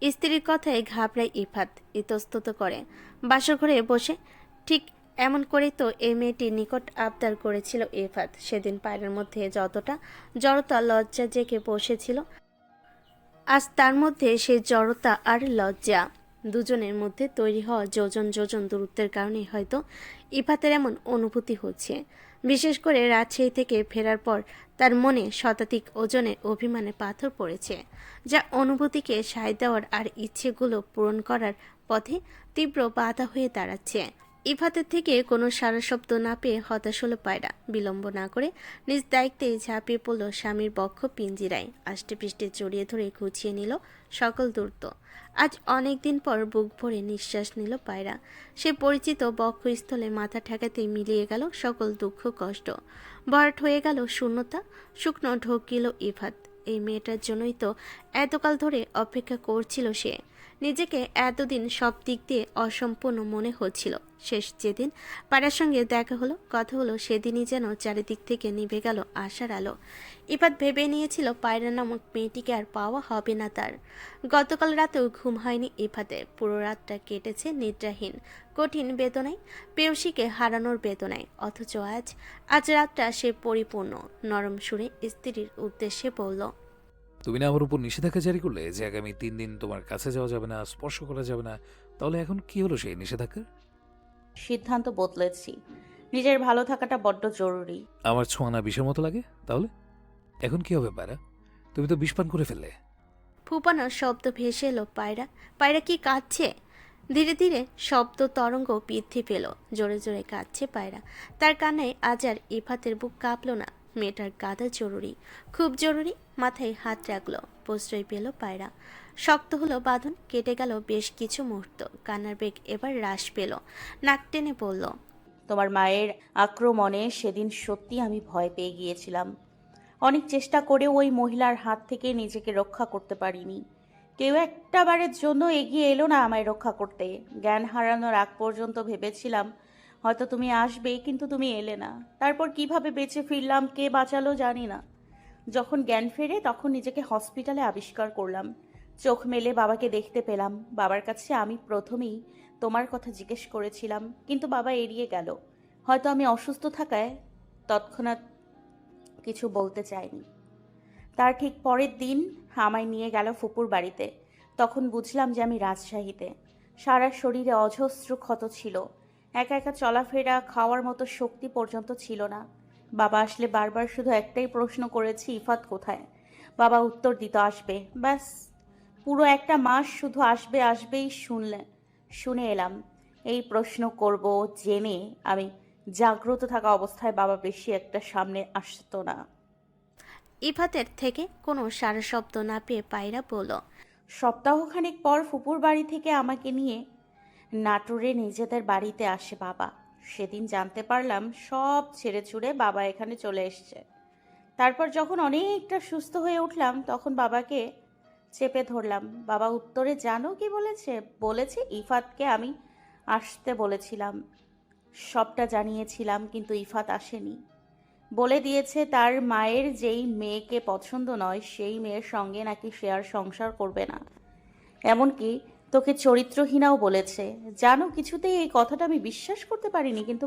স্ত্রীর কথায় ঘাবড়ায় ইফাত, ইতস্তত করে। বাসর ঘরে বসে ঠিক এমন করেই তো এই মেয়েটির নিকট আবদার করেছিল ইফাত। সেদিন পায়ের মধ্যে যতটা জড়তা লজ্জা জেগে বসেছিল, আজ তার মধ্যে সেই জড়তা আর লজ্জা দুজনের মধ্যে তৈরি হওয়া যোজন যোজন দূরত্বের কারণে হয়তো ইফাতের এমন অনুভূতি হচ্ছে। বিশেষ করে রাজশাহী থেকে ফেরার পর তার মনে শতাধিক ওজনের অভিমানে পাথর পড়েছে, যা অনুভূতিকে সায় দেওয়ার আর ইচ্ছেগুলো পূরণ করার পথে তীব্র বাধা হয়ে দাঁড়াচ্ছে। ইফাতের থেকে কোনো সারা শব্দ না পেয়ে হতাশ হলো পায়রা। বিলম্ব না করে নিজ দায়িত্বে ঝাঁপিয়ে পড়ল স্বামীর বক্ষ পিঞ্জিরায়, আষ্টে পৃষ্ঠে জড়িয়ে ধরে গুছিয়ে নিল সকল দ্রুত। আজ অনেক দিন পর বুক ভরে নিঃশ্বাস নিল পায়রা। সে পরিচিত বক্ষস্থলে মাথা ঠেকাতেই মিলিয়ে গেল সকল দুঃখ কষ্ট। ভরাট হয়ে গেল শূন্যতা, শুকনো ঢোকিল ইফাত। এই মেয়েটার জন্যই তো এতকাল ধরে অপেক্ষা করছিল সে। নিজেকে এতদিন সব দিক দিয়ে অসম্পূর্ণ মনে হচ্ছিল। শেষ যেদিন পাড়ার সঙ্গে দেখা হলো, কথা হলো, সেদিনই যেন চারিদিক থেকে নিভে গেল আশার আলো। ইফাত ভেবে নিয়েছিল পায়রা নামক মেয়েটিকে আর পাওয়া হবে না তার। গতকাল রাতেও ঘুম হয়নি ইফাতের। পুরো রাতটা কেটেছে নিদ্রাহীন, কঠিন বেদনায়, পেয়সীকে হারানোর বেদনায়। অথচ আজ রাতটা সে পরিপূর্ণ। নরম সুরে স্ত্রীর উদ্দেশ্যে বলল, তুমি না আমার উপর নিষেধাজ্ঞা জারি করলে যে আগামী 3 দিন তোমার কাছে যাওয়া যাবে না, স্পর্শ করা যাবে না। তাহলে এখন কি হলো সেই নিষেধাজ্ঞার? সিদ্ধান্ত বদলেছি। নিজের ভালো থাকাটা বড্ড জরুরি। আমার ছোঁয়া না বিষের মতো লাগে? তাহলে এখন কি হবে পায়রা? তুমি তো বিষ পান করে ফেললে। ফুপানোর শব্দ ভেসে এলো পায়রা। পায়রা কি কাঁদছে? ধীরে ধীরে শব্দ তরঙ্গ বৃদ্ধি পেল। জোরে জোরে কাঁদছে পায়রা। তার কান্নায় আজ আর ইফাতের বুক কাঁপল না। মেয়েটার কাঁদা জরুরি, খুব জরুরি। মাথায় হাত রাখলো, প্রশ্রয় পেল পায়রা। শক্ত হলো বাঁধন। কেটে গেল বেশ কিছু মুহূর্ত। কান্নার বেগ এবার হ্রাস পেল। নাক টেনে বলল, তোমার মায়ের আক্রমণে সেদিন সত্যি আমি ভয় পেয়ে গিয়েছিলাম। অনেক চেষ্টা করে ওই মহিলার হাত থেকে নিজেকে রক্ষা করতে পারিনি। কেউ একটা বারের জন্য এগিয়ে এলো না আমায় রক্ষা করতে। জ্ঞান হারানোর আগ পর্যন্ত ভেবেছিলাম হয়তো তুমি আসবে, কিন্তু তুমি এলে না। তারপর কিভাবে বেঁচে ফিরলাম, কে বাঁচালো জানি না। যখন জ্ঞান ফেরে তখন নিজেকে হসপিটালে আবিষ্কার করলাম। চোখ মেলে বাবাকে দেখতে পেলাম। বাবার কাছে আমি প্রথমেই তোমার কথা জিজ্ঞেস করেছিলাম, কিন্তু বাবা এড়িয়ে গেল। হয়তো আমি অসুস্থ থাকায় তৎক্ষণাৎ কিছু বলতে চাইনি। তার ঠিক পরের দিন আমায় নিয়ে গেল ফুপুর বাড়িতে। তখন বুঝলাম যে আমি রাজশাহীতে। সারা শরীরে অজস্র ক্ষত ছিল। একা একা চলাফেরা, খাওয়ার মতো শক্তি পর্যন্ত ছিল না। বাবা আসলে বারবার শুধু একটাই প্রশ্ন করেছি, ইফাত কোথায়? বাবা উত্তর দিত, আসবে। ব্যাস, পুরো একটা মাস শুধু আসবে আসবেই শুনে এলাম। এই প্রশ্ন করব জেনে আমি জাগ্রত থাকা অবস্থায় বাবা বেশি একটা সামনে আসতো না। ইফাতের থেকে কোনো সারা শব্দ না পেয়ে পায়রা বলল, সপ্তাহখানেক পর ফুপুর বাড়ি থেকে আমাকে নিয়ে নাটোরে নিজেদের বাড়িতে আসে বাবা। সেদিন জানতে পারলাম সব ছেড়ে ছুড়ে বাবা এখানে চলে এসছে। তারপর যখন অনেকটা সুস্থ হয়ে উঠলাম তখন বাবাকে চেপে ধরলাম। বাবা উত্তরে জানো কি বলেছে? বলেছে ইফাতকে আমি আসতে বলেছিলাম, সবটা জানিয়েছিলাম, কিন্তু ইফাত আসেনি। বলে দিয়েছে তার মায়ের যেই মেয়েকে পছন্দ নয় সেই মেয়ের সঙ্গে নাকি সে আর সংসার করবে না। এমনকি তোকে চরিত্রহীনাও বলেছে। জানো, কিছুতেই এই কথাটা আমি বিশ্বাস করতে পারিনি, কিন্তু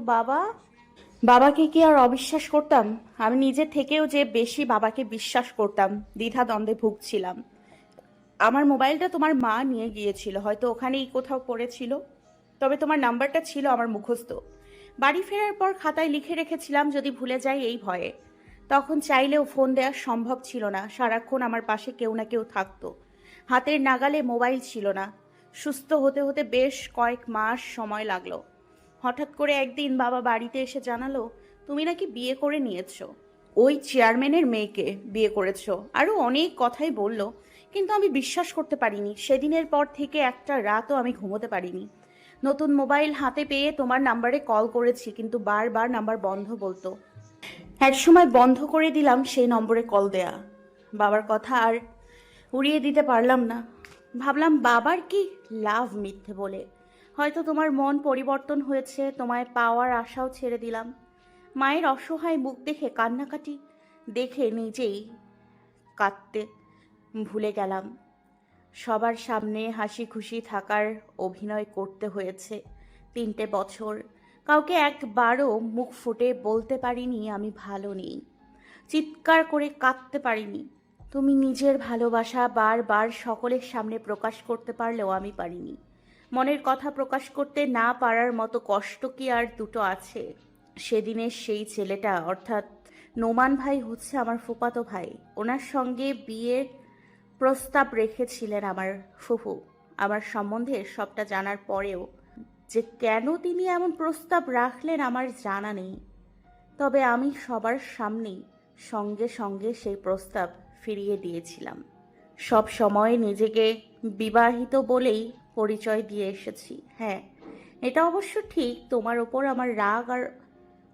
বাবাকে কি আর অবিশ্বাস করতাম? আমি নিজে থেকেও যে বেশি বাবাকে বিশ্বাস করতাম, দ্বিধা দ্বন্দ্বে ভুগছিলাম। আমার মোবাইলটা তোমার মা নিয়ে গিয়েছিল, হয়তো ওখানেই কোথাও পড়েছিল। তবে তোমার নাম্বারটা ছিল আমার মুখস্থ। বাড়ি ফেরার পর খাতায় লিখে রেখেছিলাম যদি ভুলে যাই এই ভয়ে। তখন চাইলেও ফোন দেওয়া সম্ভব ছিল না। সারাক্ষণ আমার পাশে কেউ না কেউ থাকতো। হাতের নাগালে মোবাইল ছিল না। সুস্থ হতে হতে বেশ কয়েক মাস সময় লাগলো। হঠাৎ করে একদিন বাবা বাড়িতে এসে জানালো, তুমি নাকি বিয়ে করে নিয়েছো, ওই চেয়ারম্যানের মেয়েকে বিয়ে করেছো। আরও অনেক কথাই বলল, কিন্তু আমি বিশ্বাস করতে পারিনি। সেদিনের পর থেকে একটা রাতও আমি ঘুমোতে পারিনি। নতুন মোবাইল হাতে পেয়ে তোমার নাম্বারে কল করেছি, কিন্তু বারবার নাম্বার বন্ধ বলতো। একসময় বন্ধ করে দিলাম সেই নম্বরে কল দেয়া। বাবার কথা আর উড়িয়ে দিতে পারলাম না। ভাবলাম বাবার কি লাভ মিথ্যে বলে। হয়তো তোমার মন পরিবর্তন হয়েছে, তোমায় পাওয়ার আশাও ছেড়ে দিলাম। মায়ের অসহায় মুখ দেখে কান্নাকাটি দেখে নিজেই কাঁদতে ভুলে গেলাম। সবার সামনে হাসি খুশি থাকার অভিনয় করতে হয়েছে 3 বছর। কাউকে একবারও মুখ ফুটে বলতে পারিনি আমি ভালো নেই, চিৎকার করে কাঁদতে পারিনি। তুমি নিজের ভালোবাসা বারবার সকলের সামনে প্রকাশ করতে পারলেও আমি পারিনি। মনের কথা প্রকাশ করতে না পারার মতো কষ্ট কি আর দুটো আছে? সেদিনের সেই ছেলেটা অর্থাৎ নোমান ভাই হচ্ছে আমার ফুফাতো ভাই। ওনার সঙ্গে বিয়ের প্রস্তাব রেখেছিলেন আমার ফুফু। আমার সম্বন্ধে সবটা জানার পরেও যে কেন তিনি এমন প্রস্তাব রাখলেন আমার জানা নেই। তবে আমি সবার সামনেই সঙ্গে সঙ্গে সেই প্রস্তাব ফিরিয়ে দিয়েছিলাম। সব সময় নিজেকে বিবাহিত বলেই পরিচয় দিয়ে এসেছি। হ্যাঁ, এটা অবশ্য ঠিক, তোমার ওপর আমার রাগ আর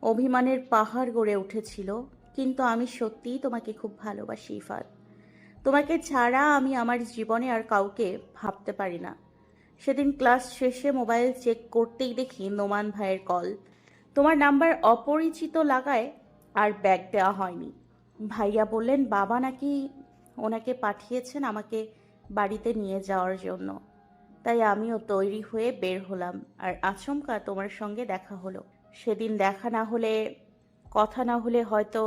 অভিমানের পাহাড় গড়ে উঠেছিল, কিন্তু আমি সত্যিই তোমাকে খুব ভালোবাসি ইফাত। তোমাকে ছাড়া আমি আমার জীবনে আর কাউকে ভাবতে পারি না। সেদিন ক্লাস শেষে মোবাইল চেক করতেই দেখি নোমান ভাইয়ের কল। তোমার নাম্বার অপরিচিত লাগায় আর ব্যাগ দেওয়া হয়নি। ভাইয়া বললেন বাবা নাকি ওনাকে পাঠিয়েছেন আমাকে বাড়িতে নিয়ে যাওয়ার জন্য। তাই আমিও তৈরি হয়ে বের হলাম, আর আচমকা তোমার সঙ্গে দেখা হলো। সেদিন দেখা না হলে, কথা না হলে হয়তো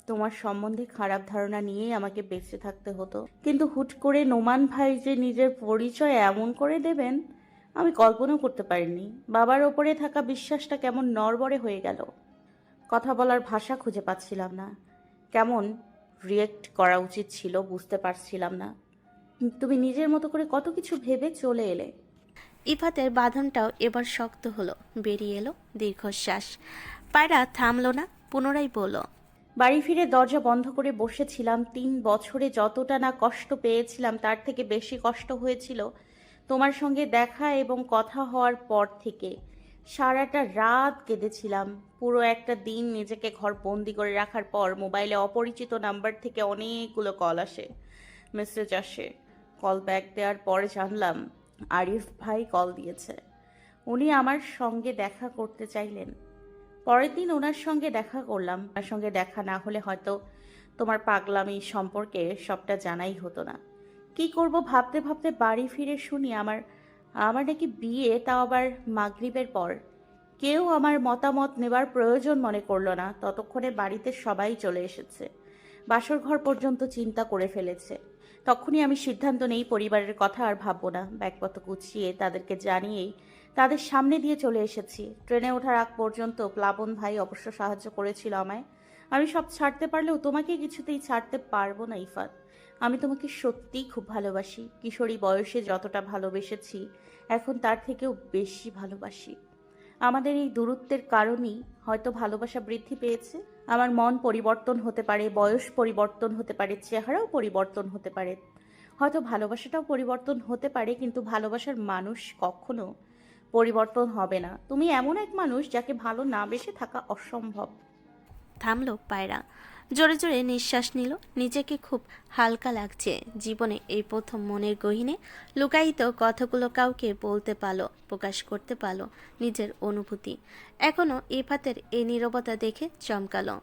তোমার সম্বন্ধে খারাপ ধারণা নিয়েই আমাকে বেঁচে থাকতে হতো। কিন্তু হুট করে নোমান ভাই যে নিজের পরিচয় এমন করে দেবেন আমি কল্পনাও করতে পারিনি। বাবার ওপরে থাকা বিশ্বাসটা কেমন নড়বড়ে হয়ে গেল। কথা বলার ভাষা খুঁজে পাচ্ছিলাম না। কেমন রিয়েক্ট করা উচিত ছিল বুঝতে পারছিলাম না। তুমি নিজের মতো করে কত কিছু ভেবে চলে এলে। ইফাতের বাঁধনটাও এবার শক্ত হলো, বেরিয়ে এলো দীর্ঘশ্বাস। পায়রা থামলো না, পুনরায় বলল, বাড়ি ফিরে দরজা বন্ধ করে বসেছিলাম। 3 বছরে যতটা না কষ্ট পেয়েছিলাম তার থেকে বেশি কষ্ট হয়েছিল তোমার সঙ্গে দেখা এবং কথা হওয়ার পর থেকে। সারাটা রাত কেঁদেছিলাম। পুরো একটা দিন নিজেকে ঘর বন্দি করে রাখার পর মোবাইলে অপরিচিত নাম্বার থেকে অনেকগুলো কল আসে, মেসেজ আসে। কল ব্যাক দেওয়ার পরে জানলাম আরিফ ভাই কল দিয়েছে। উনি আমার সঙ্গে দেখা করতে চাইলেন। পরের দিন ওনার সঙ্গে দেখা করলাম। ওনার সঙ্গে দেখা না হলে হয়তো তোমার পাগলামি সম্পর্কে সবটা জানাই হতো না। কি করব ভাবতে ভাবতে বাড়ি ফিরে শুনি আমার আমার নাকি বিয়ে, তাও আবার মাগরিবের পর। কেউ আমার মতামত নেবার প্রয়োজন মনে করলো না। ততক্ষণে বাড়িতে সবাই চলে এসেছে, বাসর ঘর পর্যন্ত চিন্তা করে ফেলেছে। তখনই আমি সিদ্ধান্ত নেই পরিবারের কথা আর ভাববো না। ব্যাগপত্র গুছিয়ে তাদেরকে জানিয়েই তাদের সামনে দিয়ে চলে এসেছি। ট্রেনে ওঠার আগ পর্যন্ত প্লাবন ভাই অবশ্য সাহায্য করেছিল আমায়। আমি সব ছাড়তে পারলেও তোমাকে কিছুতেই ছাড়তে পারবো না ইফাত। আমি তোমাকে সত্যিই খুব ভালোবাসি। কিশোরী বয়সে যতটা ভালোবেসেছি এখন তার থেকেও বেশি ভালোবাসি। আমাদের এই দূরত্বের কারণেই হয়তো ভালোবাসা বৃদ্ধি পেয়েছে। আমার মন পরিবর্তন হতে পারে, বয়স পরিবর্তন হতে পারে, চেহারাও পরিবর্তন হতে পারে, হয়তো ভালোবাসাটাও পরিবর্তন হতে পারে, কিন্তু ভালোবাসার মানুষ কখনো পরিবর্তন হবে না। তুমি এমন এক মানুষ যাকে ভালো না বেসে থাকা অসম্ভব। থামলো পায়রা। জোরে জোরে নিঃশ্বাস নিল। নিজেকে খুব হালকা লাগছে। জীবনে এই প্রথম মনের গহীনে লুকায়িত কথাগুলো কাউকে বলতে পারলো, প্রকাশ করতে পারলো নিজের অনুভূতি। এখনো ইফাতের এই নীরবতা দেখে চমকালো।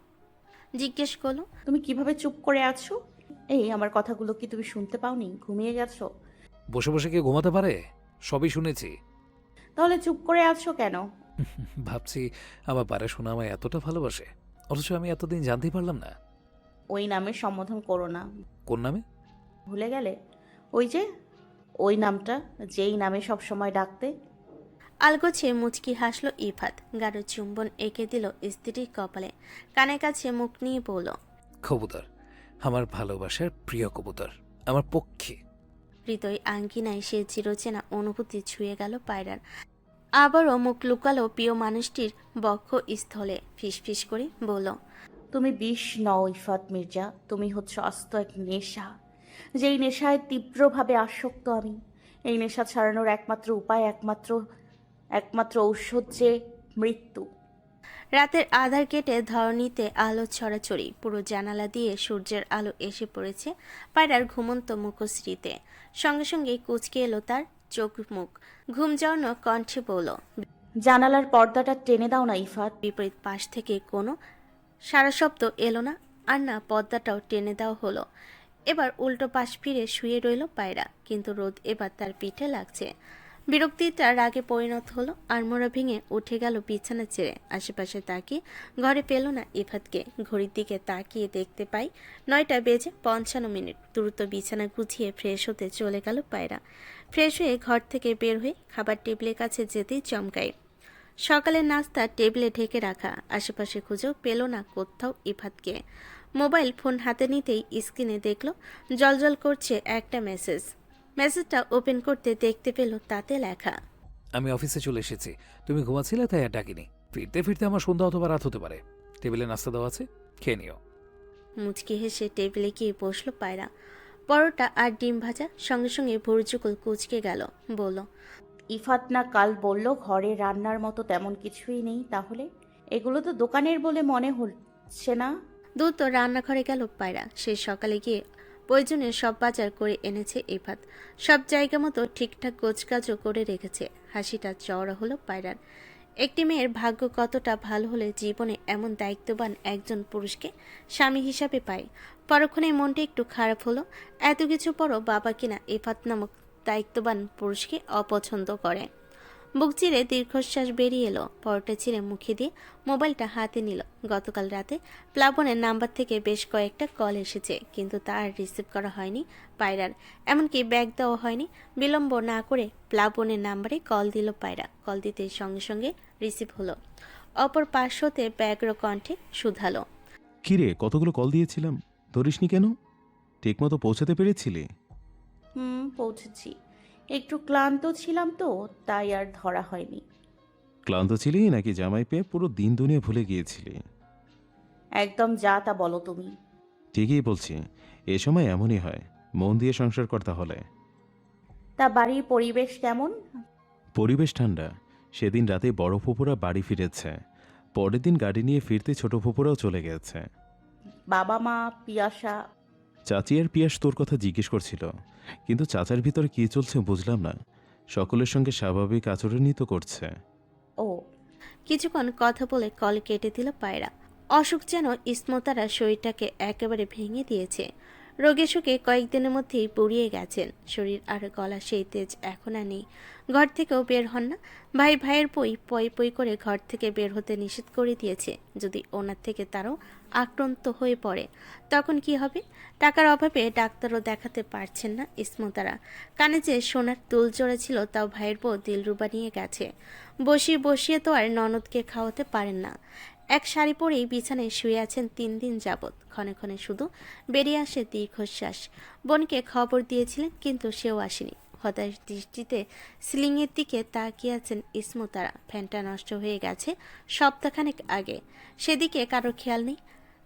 জিজ্ঞেস করলো, তুমি কিভাবে চুপ করে আছো? এই আমার কথাগুলো কি তুমি শুনতে পাওনি? ঘুমিয়ে গেছো? বসে বসে কি ঘুমাতে পারে? সবই শুনেছি। তাহলে চুপ করে আছো কেন? ভাবছি আমার পারে শোনা আমায় এতটা ভালোবাসে, অথচ আমি এতদিন জানতেই পারলাম না। ওই নামে সম্বোধন করো না। কোন নামে? ভুলে গেলে? ওই যে ওই নামটা, যেই নামে সব সময় ডাকতে। আলগোছে মুচকি হাসলো ইফাত। গাঢ় চুম্বন এঁকে দিল স্ত্রীর কপালে। কানের কাছে মুখ নিয়ে বলল, কবুতর, আমার ভালোবাসার প্রিয় কবুতর, আমার পক্ষী। হৃদয় আঙ্গিনায় সে চিরচেনা অনুভূতি ছুঁয়ে গেল পায়রার। আবারও মুখ লুকালো প্রিয় মানুষটির বক্ষ স্থলে। ফিসফিস করে বলল, তুমি বিষ নও ইফাত মির্জা, তুমি হচ্ছে আস্ত এক নেশা, যেই নেশায় তীব্রভাবে আসক্ত আমি। এই নেশা ছাড়ানোর একমাত্র উপায়, একমাত্র ঔষধ যে মৃত্যু। রাতের আধার কেটে ধরণীতে আলো ছড়াছড়ি। পুরো জানালা দিয়ে সূর্যের আলো এসে পড়েছে পায়রার ঘুমন্ত মুখশ্রীতে। সঙ্গে সঙ্গে কুঁচকে এলো তার চোখ মুখ। ঘুম জড়ানো কণ্ঠে বলল, জানালার পর্দাটা টেনে দাও না ইফাত। বিপরীত পাশ থেকে কোনো সারা শব্দ এলো না, আর না পর্দাটাও টেনে দেওয়া হলো। এবার উল্টো পাশ ফিরে শুয়ে রইল পায়রা, কিন্তু রোদ এবার তার পিঠে লাগছে। বিরক্তিটা রাগে পরিণত হলো, আড়মোড়া ভেঙে উঠে গেল বিছানা ছেড়ে। আশেপাশে তাকিয়ে ঘরে পেল না ইফাতকে। ঘড়ির দিকে তাকিয়ে দেখতে পাই 9:55। দ্রুত বিছানা গুছিয়ে ফ্রেশ হতে চলে গেল পায়রা। ফ্রেশ হয়ে ঘর থেকে বের হয়ে খাবার টেবিলের কাছে যেতেই চমকায়। সকালের নাস্তা টেবিলে ঢেকে রাখা, আশেপাশে খুঁজেও পেল না কোথাও ইফাতকে। মোবাইল ফোন হাতে নিতেই স্ক্রিনে দেখল জলজল করছে একটা মেসেজ। মেসেজটা ওপেন করতে দেখতে পেল তাতে লেখা, আমি অফিসে চলে এসেছি, তুমি ঘুমাচ্ছিলে তাই আর ডাকিনি। ফিরতে ফিরতে আমার সন্ধ্যা অথবা রাত হতে পারে। টেবিলে নাস্তা দেওয়া আছে, খেয়ে নিও। মুচকি হেসে টেবিলে গিয়ে বসলো পায়রা। পরোটা আর ডিম ভাজা সঙ্গে সঙ্গে ভুরুচুকুল কুচকে গেল। বলল, ইফাত না কাল বলল ঘরে রান্নার মতো তেমন কিছুই নেই, তাহলে এগুলো তো দোকানের বলে মনে হচ্ছে না। দ্রুত রান্নাঘরে গেল পায়রা। সে সকালে গিয়ে প্রয়োজনীয় সব বাজার করে এনেছে ইফাত। সব জায়গা মতো ঠিকঠাক গোছগাছও করে রেখেছে। হাসিটা চওড়া হলো পায়রার। একটি মেয়ের ভাগ্য কতটা ভালো হলে জীবনে এমন দায়িত্ববান একজন পুরুষকে স্বামী হিসাবে পায়। পরক্ষণে মনটা একটু খারাপ হলো। এত কিছু পরও বাবা কিনা ইফাত নামক দায়িত্ববান পুরুষকে অপছন্দ করে। বুক চিরে দীর্ঘশ্বাস বেরিয়ে এলো। পরোটা ছিঁড়ে মুখে দিয়ে মোবাইলটা হাতে নিল। গতকাল রাতে প্লাবনের নাম্বার থেকে বেশ কয়েকটা কল এসেছে, কিন্তু তা আর রিসিভ করা হয়নি পায়রার। এমনকি ব্যাগ দেওয়া হয়নি। বিলম্ব না করে প্লাবনের নাম্বারে কল দিল পায়রা। কল দিতে সঙ্গে সঙ্গে রিসিভ হলো। অপর পাশ হতে ব্যগ্র কণ্ঠে শুধালো, কিরে, কতগুলো কল দিয়েছিলাম, ধরিসনি কেন? ঠিকমতো পৌঁছাতে পেরেছিলি? পৌঁছেছি। একটু ক্লান্ত ছিলাম তো, তাই আর ধরা হয়নি। ক্লান্ত ছিলি নাকি জামাই পেয়ে পুরো দিন দুনিয়া ভুলে গিয়েছিলি? একদম যা তা বলো তুমি। ঠিকই বলছি, এ সময় এমনই হয়। মন দিয়ে সংসার করতে হলে। তা বাড়ির পরিবেশ কেমন? পরিবেশ ঠান্ডা। সেদিন রাতে বড় ফুপুরা বাড়ি ফিরেছে। পরের দিন গাড়ি নিয়ে ফিরতে ছোট ফুপুরাও চলে গেছে। বাবা মা পিয়াসা? চাচি আর পিয়াস তোর কথা জিজ্ঞেস করছিল, কিন্তু চাচার ভিতরে কি চলছে বুঝলাম না। সকলের সঙ্গে স্বাভাবিক আচরণই তো করছে। ও, কিছুক্ষণ কথা বলে কল কেটে দিল পায়রা। অসুখ যেন ইসমতারা শরীরটাকে একেবারে ভেঙে দিয়েছে। রোগে শোকে কয়েকদিনের মধ্যেই বুড়িয়ে গেছেন। শরীর আর গলা সেই তেজ এখন আর নেই। ঘর থেকেও বের হন না। ভাইয়ের পই পই করে ঘর থেকে বের হতে নিষেধ করে দিয়েছে। যদি ওনার থেকে তারও আক্রান্ত হয়ে পড়ে তখন কি হবে? টাকার অভাবে ডাক্তারও দেখাতে পারছেন না ইসমতারা। কানে যে সোনার দুল জোড়া ছিল তাও ভাইয়ের বউ দিলরুবা নিয়ে গেছে। বসিয়ে বসিয়ে তো আর ননদকে খাওয়াতে পারেন না। এক শাড়ি পরেই বিছানায় শুয়ে আছেন 3 দিন যাবৎ। ক্ষণে ক্ষণে শুধু বেরিয়ে আসে দীর্ঘশ্বাস। বোনকে খবর দিয়েছিলেন, কিন্তু সেও আসেনি। হতাশ দৃষ্টিতে সিলিংয়ের দিকে তাকিয়ে আছেন ইসমতারা। ফ্যানটা নষ্ট হয়ে গেছে সপ্তাহখানেক আগে, সেদিকে কারো খেয়াল নেই।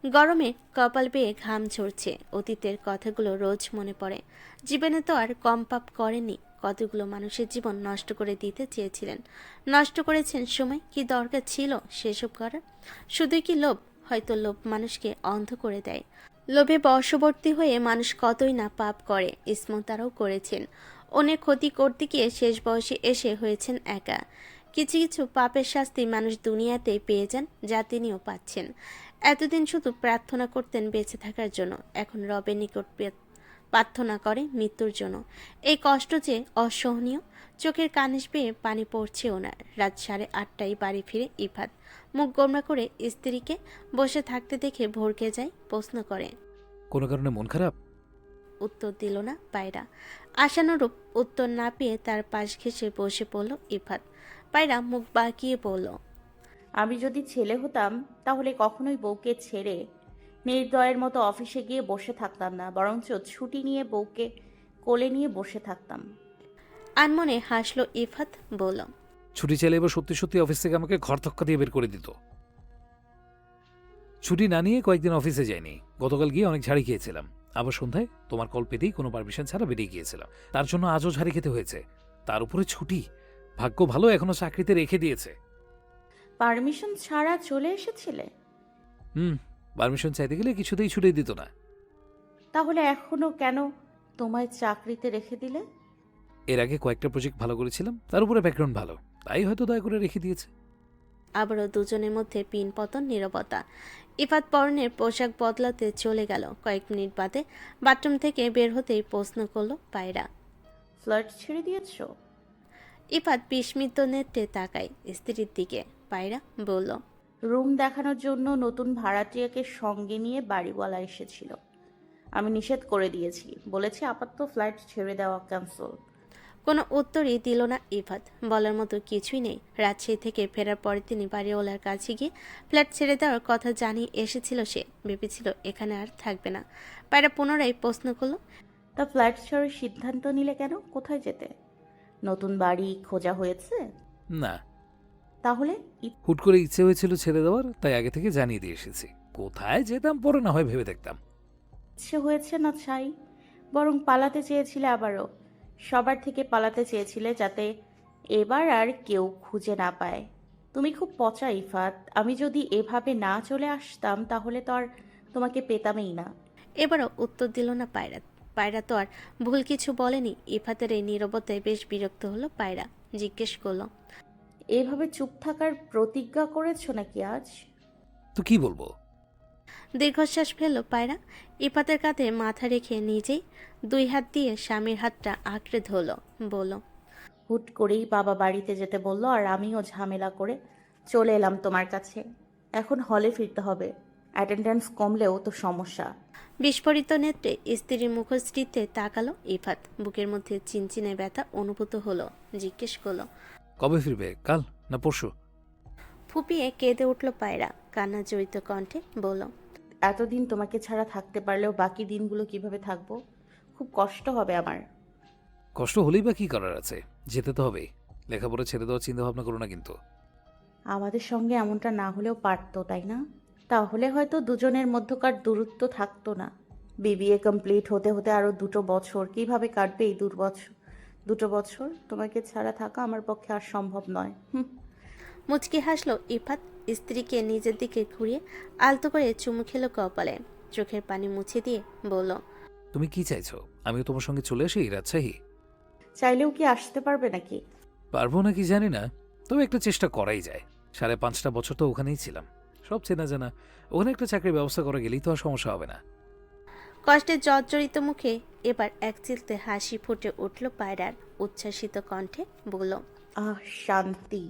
গরমে কপাল বেয়ে ঘাম ঝরছে। অতীতের কথাগুলো রোজ মনে পড়ে। জীবনে তো আর কম পাপ করেনি। কতগুলো মানুষের জীবন নষ্ট করে দিতে চেয়েছিলেন, নষ্ট করেছেন। সময় কি দরকার ছিল সেসব করার? শুধুই কি লোভ? হয়তো লোভ মানুষকে অন্ধ করে দেয়। লোভে বশবর্তী হয়ে মানুষ কতই না পাপ করে। ইসমতারাও করেছেন। অনেক ক্ষতি করতে গিয়ে শেষ বয়সে এসে হয়েছেন একা। কিছু কিছু পাপের শাস্তি মানুষ দুনিয়াতেই পেয়ে যান, যা তিনিও পাচ্ছেন। এতদিন শুধু প্রার্থনা করতেন বেঁচে থাকার জন্য, এখন রবের নিকট প্রার্থনা করে মৃত্যুর জন্য। এই কষ্ট যে অসহনীয়। চোখের কানিশ বেয়ে পানি পড়ছে ওনার। রাত 8:30টায় বাড়ি ফিরে ইফাত। মুখ গোমরা করে স্ত্রীকে বসে থাকতে দেখে ভড়কে যায়। প্রশ্ন করে, কোনো কারণে মন খারাপ? উত্তর দিল না পায়রা। আশানুরূপ উত্তর না পেয়ে তার পাশ ঘেঁষে বসে পড়ল ইফাত। পায়রা মুখ বাঁকিয়ে বলল, আমি যদি ছেলে হতাম তাহলে কখনোই বউকে ছেড়ে নির্দয়ের মতো অফিসে গিয়ে বসে থাকতাম না, বরঞ্চ ছুটি নিয়ে বউকে কোলে নিয়ে বসে থাকতাম। আনমনে হাসলো ইফাত। বলল, ছুটি চাইলে এবার সত্যি সত্যি অফিস থেকে আমাকে ঘর ধক্কা দিয়ে বের করে দিত। ছুটি না নিয়ে কয়েকদিন অফিসে যাইনি। গতকাল গিয়ে অনেক ঝাড়ি খেয়েছিলাম। আবার সন্ধ্যায় তোমার কল পেতেই কোনো পারমিশন ছাড়া বেরিয়ে গিয়েছিলাম। তার জন্য আজও ঝাড়ি খেতে হয়েছে। তার উপরে ছুটি। ভাগ্য ভালো এখনো চাকরিতে রেখে দিয়েছে। পারমিশন ছাড়া চলে এসেছিলে? পারমিশন চাইতে গেলে কিছুতেই ছুটি দিত না। তাহলে এখনো কেন তোমায় চাকরিতে রেখে দিলে? এর আগে কয়েকটা প্রজেক্ট ভালো করেছিলাম, তার উপরে ব্যাকগ্রাউন্ড ভালো, তাই হয়তো দয়া করে রেখে দিয়েছে। আবারও দুজনের মধ্যে পিন পতন নীরবতা। ইফাত পরনের পোশাক বদলাতে চলে গেল। কয়েক মিনিট বাদে বাথরুম থেকে বের হতেই প্রশ্ন করলো পায়রা। ফ্লার্ট ছেড়ে দিয়েছো? ইফাত বিস্মিত নেত্রে তাকায় স্ত্রীর দিকে। পায়রা বলল, রুম দেখানোর জন্য নতুন ভাড়াটিয়াকে সঙ্গে নিয়ে বাড়িওয়ালা এসেছিল। আমি নিষেধ করে দিয়েছি, বলেছি আপাতত ফ্ল্যাট ছেড়ে দেওয়া ক্যান্সেল। কোনো উত্তরই দিল না ইফাত। বলার মতো কিছুই নেই। রাজশাহী থেকে ফেরার পরে তিনি বাড়িওয়ালার কাছে গিয়ে ফ্ল্যাট ছেড়ে দেওয়ার কথা জানিয়ে এসেছিল। সে ভেবেছিল এখানে আর থাকবে না। পায়রা পুনরায় প্রশ্ন করল, তা ফ্ল্যাট ছাড়ার সিদ্ধান্ত নিলে কেন? কোথায় যেতে? নতুন বাড়ি খোঁজা হয়েছে? না, তাহলে হুট করে ইচ্ছে হয়েছিল ছেড়ে দেওয়ার, তাই আগে থেকে জানিয়ে দিয়ে এসেছি। কোথায় যেতাম পরে না হয় ভেবে দেখতাম। ইচ্ছে হয়েছে না চাই, বরং পালাতে চেয়েছিলে আবারও। সবার থেকে পালাতে চেয়েছিলে যাতে এবার আর কেউ খুঁজে না পায়। তুমি খুব পচা ইফাত। আমি যদি এভাবে না চলে আসতাম তাহলে তো আর তোমাকে পেতামই না। এবারও উত্তর দিল না পায়রা। পায়রা তো আর ভুল কিছু বলেনি। ইফাতের এই নীরবতায় বেশ বিরক্ত হলো পায়রা। জিজ্ঞেস করলো, এভাবে চুপ থাকার প্রতিজ্ঞা করেছো নাকি আজ? তো কি বলবো? দীর্ঘশ্বাস ফেলল পায়রা। ইফাতের কাঁধে মাথা রেখে নিজেই 2 হাত দিয়ে স্বামীর হাতটা আঁকড়ে ধরল। বলল, হুট করেই বাবা বাড়িতে যেতে বললো আর আমিও ঝামেলা করে চলে এলাম তোমার কাছে। এখন হলে ফিরতে হবে। অ্যাটেন্ডেন্স কমলেও তো সমস্যা। বিস্ফোরিত নেত্রে স্ত্রীর মুখশ্রীতে তাকালো ইফাত। বুকের মধ্যে চিনচিনে ব্যথা অনুভূত হলো। জিজ্ঞেস করলো, কবে ফিরবে? কাল না পরশু? ফুপিয়ে কেঁদে উঠল পায়রা। কান্না জড়িত কণ্ঠে বলল, এতদিন তোমাকে ছাড়া থাকতে পারলেও বাকি দিনগুলো কিভাবে থাকবো? খুব কষ্ট হবে আমার। কষ্ট হলেই বা কি করার আছে, যেতে তো হবেই। লেখাপড়া ছেড়ে দেওয়ার চিন্তা ভাবনা করো না কিন্তু। আমাদের সঙ্গে এমনটা না হলেও পারতো, তাই না? তাহলে হয়তো দুজনের মধ্যকার দূরত্ব থাকতো না। বিবিএ কমপ্লিট হতে হতে আরো 2 বছর কিভাবে কাটবে? এই 2 বছর, 2 বছর তোমাকে ছাড়া থাকা আমার পক্ষে আর সম্ভব নয়। মুচকি হাসলো ইফাত। স্ত্রীকে নিজের দিকে ঘুরিয়ে আলতো করে চুমু খেলো কপালে। চোখের পানি মুছে দিয়ে বলল, তুমি কি চাইছো? আমিও তোমার সঙ্গে চলে আসি রাজশাহী? চাইলেও কি আসতে পারবে নাকি? পারবো না কি জানি না, তবে একটা চেষ্টা করাই যায়। 5.5 বছর তো ওখানেই ছিলাম, সব চেনা জানা। ওখানে একটা চাকরির ব্যবস্থা করা গেলেই তো আর সমস্যা হবে না। কষ্টে জর্জরিত মুখে এবার এক চিলতে হাসি ফুটে উঠল পায়রার। উচ্ছ্বাসিত কণ্ঠে বলল, আহ, শান্তি।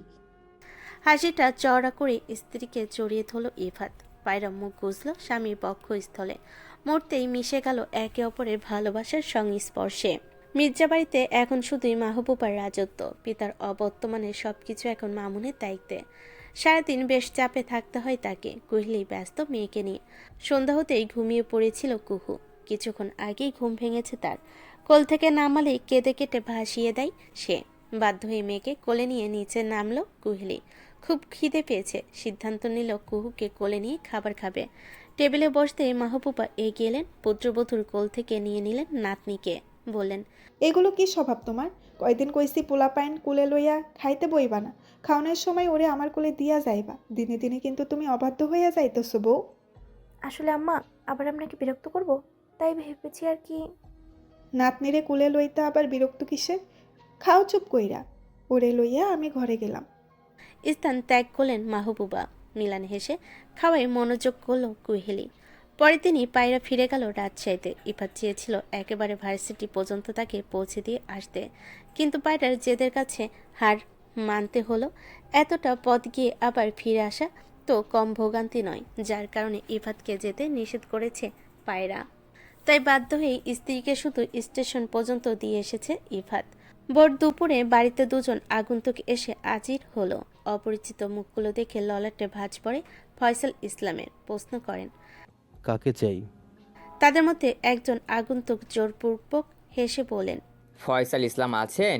হাসিটা চওড়া করে স্ত্রীকে জড়িয়ে ধরল ইফাত। পায়রা মুখ গুজল স্বামীর বক্ষস্থলে। মুহূর্তেই মিশে গেল একে অপরের ভালোবাসার সংস্পর্শে। মির্জাবাড়িতে এখন শুধুই মাহবুবার রাজত্ব। পিতার অবর্তমানে সবকিছু এখন মামুনের দায়িত্বে। সারাদিন বেশ চাপে থাকতে হয় তাকে। কুহলি ব্যস্ত মেয়েকে নিয়ে। সন্ধ্যা হতেই ঘুমিয়ে পড়েছিল কুহু। কিছুক্ষণ আগেই ঘুম ভেঙেছে তার। কোল থেকে নামালেই কেঁদে কেটে ভাসিয়ে দেয় সে। বাধ্য হয়ে মেয়েকে কোলে নিয়ে নিচে নামলো কুহলি। খুব খিদে পেয়েছে। সিদ্ধান্ত নিল কুহুকে কোলে নিয়ে খাবার খাবে। টেবিলে বসতে মাহবুবা এগিয়ে এলেন। পুত্রবধূর কোল থেকে নিয়ে নিলেন নাতনিকে। বললেন, এগুলো কি স্বভাব তোমার? কয়দিন কইছি পোলা পাইন কুলে লইয়া খাইতে বইবা না, খাওনের সময় ওরে আমার কোলে দিয়া যাইবা। দিনে দিনে কিন্তু তুমি অবাধ্য হইয়া যাইতেছো বউ। আসলে আম্মা, আবার আপনাকে বিরক্ত করব, তাই ভেবেছি আর কি। নাতনিরে কুলে লইতে আবার বিরক্ত কিসের? খাও চুপ কইরা। ওরে লইয়া আমি ঘরে গেলাম। স্থান ত্যাগ করলেন মাহবুবা। মিলান হেসে খাওয়ায় মনোযোগ করল কুহেলি। পরে তিনি পায়রা ফিরে গেল রাজশাহীতে। ইফাত চেয়েছিল একেবারে ভার্সিটি পর্যন্ত তাকে পৌঁছে দিয়ে আসতে, কিন্তু পায়রার জেদের কাছে হার মানতে হলো। এতটা পথ গিয়ে আবার ফিরে আসা তো কম ভোগান্তি নয়, যার কারণে ইফাতকে যেতে নিষেধ করেছে পায়রা। তাই বাধ্য হয়ে স্ত্রীকে শুধু স্টেশন পর্যন্ত দিয়ে এসেছে ইফাত। ভোর দুপুরে বাড়িতে দুজন আগন্তুক এসে হাজির হলো। অপরিচিত মুখগুলো দেখে ললাটে ভাঁজ পড়ে ফয়সাল ইসলামের। প্রশ্ন করেন, কাকে চাই? তাদের মধ্যে একজন আগন্তুক জোরপূর্বক হেসে বলেন, ফয়সাল ইসলাম আছেন?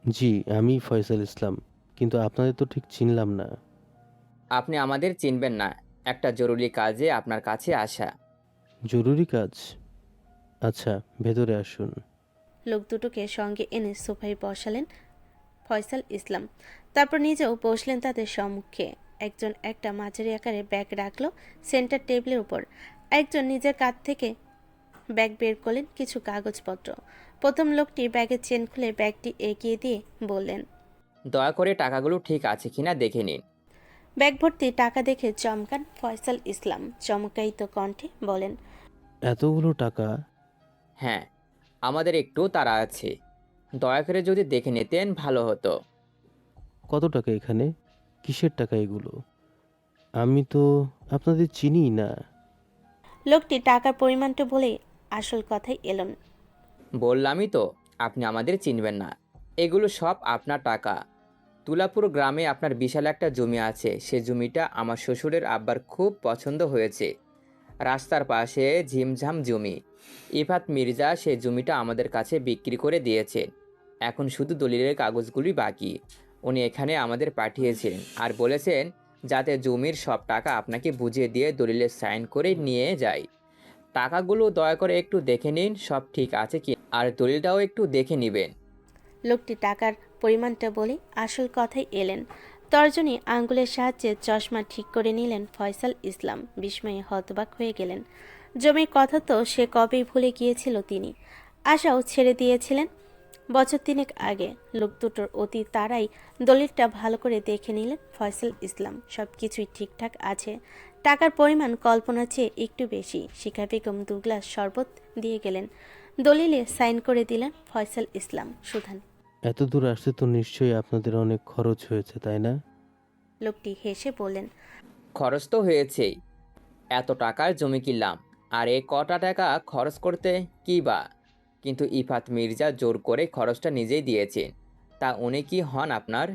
জি, আমি ফয়সাল ইসলাম, কিন্তু আপনাদের তো ঠিক চিনলাম না। আপনি আমাদের চিনবেন না, একটা জরুরি কাজে আপনার কাছে আসা। জরুরি কাজ? আচ্ছা, ভেতরে আসুন। লোক দুটোকে সঙ্গে এনে সোফায় বসালেন ফয়সাল ইসলাম। তারপর নিজেও বসলেন তাদের সম্মুখে। একজন একটা মাঝারি আকারের ব্যাগ রাখলো সেন্টার টেবিলের উপর। একজন নিজের কাঁধ থেকে ব্যাগ বের করলেন কিছু কাগজপত্র। প্রথম লোকটি ব্যাগের চেন খুলে ব্যাগটি এগিয়ে দিয়ে বললেন, দয়া করে টাকাগুলো ঠিক আছে কিনা দেখে নিন। ব্যাগ ভর্তি টাকা দেখে চমকান ফয়সাল ইসলাম। চমকায়িত কণ্ঠে বলেন, এতগুলো টাকা? হ্যাঁ, আমাদের একটু তাড়া আছে, দয়া করে যদি দেখে নিতেন ভালো হতো। কত টাকা এখানে? কিসের টাকা এগুলো? আমি তো আপনাদের চিনিই না। লোকটি টাকার পরিমাণটা বলে আসল কথাই এলেন। বললামই তো আপনি আমাদের চিনবেন না। এগুলো সব আপনার টাকা। তুলাপুর গ্রামে আপনার বিশাল একটা জমি আছে, সে জমিটা আমার শ্বশুরের আব্বার খুব পছন্দ হয়েছে। রাস্তার পাশে ঝিমঝাম জমি। ইফাত মির্জা সেই জমিটা আমাদের কাছে বিক্রি করে দিয়েছেন। এখন শুধু দলিলের কাগজগুলি বাকি। উনি এখানে আমাদের পাঠিয়েছিলেন আর বলেছেন যাতে জমির সব টাকা আপনাকে বুঝিয়ে দিয়ে দলিলে সাইন করে নিয়ে যায়। টাকাগুলো দয়া করে একটু দেখে নিন সব ঠিক আছে কি, আর দলিলটাও একটু দেখে নেবেন। লোকটি টাকার পরিমাণটা বলে আসল কথাই এলেন। তর্জনী আঙ্গুলের সাহায্যে চশমা ঠিক করে নিলেন ফয়সাল ইসলাম। বিস্ময়ে হতবাক হয়ে গেলেন। জমির কথা তো সে কবেই ভুলে গিয়েছিল তিনি। আশাও ছেড়ে দিয়েছিলেন বছর তিনেক আগে। লোক দুটোর অতি তাড়াই দলিলটা ভালো করে দেখে নিলেন ফয়সাল ইসলাম। সব কিছুই ঠিকঠাক আছে। টাকার পরিমাণ কল্পনার চেয়ে একটু বেশি। শিখা বেগম 2 গ্লাস শরবত দিয়ে গেলেন। দলিলে সাইন করে দিলেন ফয়সাল ইসলাম। সুধান। এত দূর আসতে তো নিশ্চয়ই আপনাদের অনেক খরচ হয়েছে, তাই না? লোকটি হেসে বললেন, খরচ তো হয়েছেই, এত টাকার জমি কিনলাম, আর এ কটা টাকা খরচ করতে কী বা। কিন্তু ইফাত মির্জা জোর করে খরচটা নিজেই দিয়েছেন। তা উনি কি হন আপনার?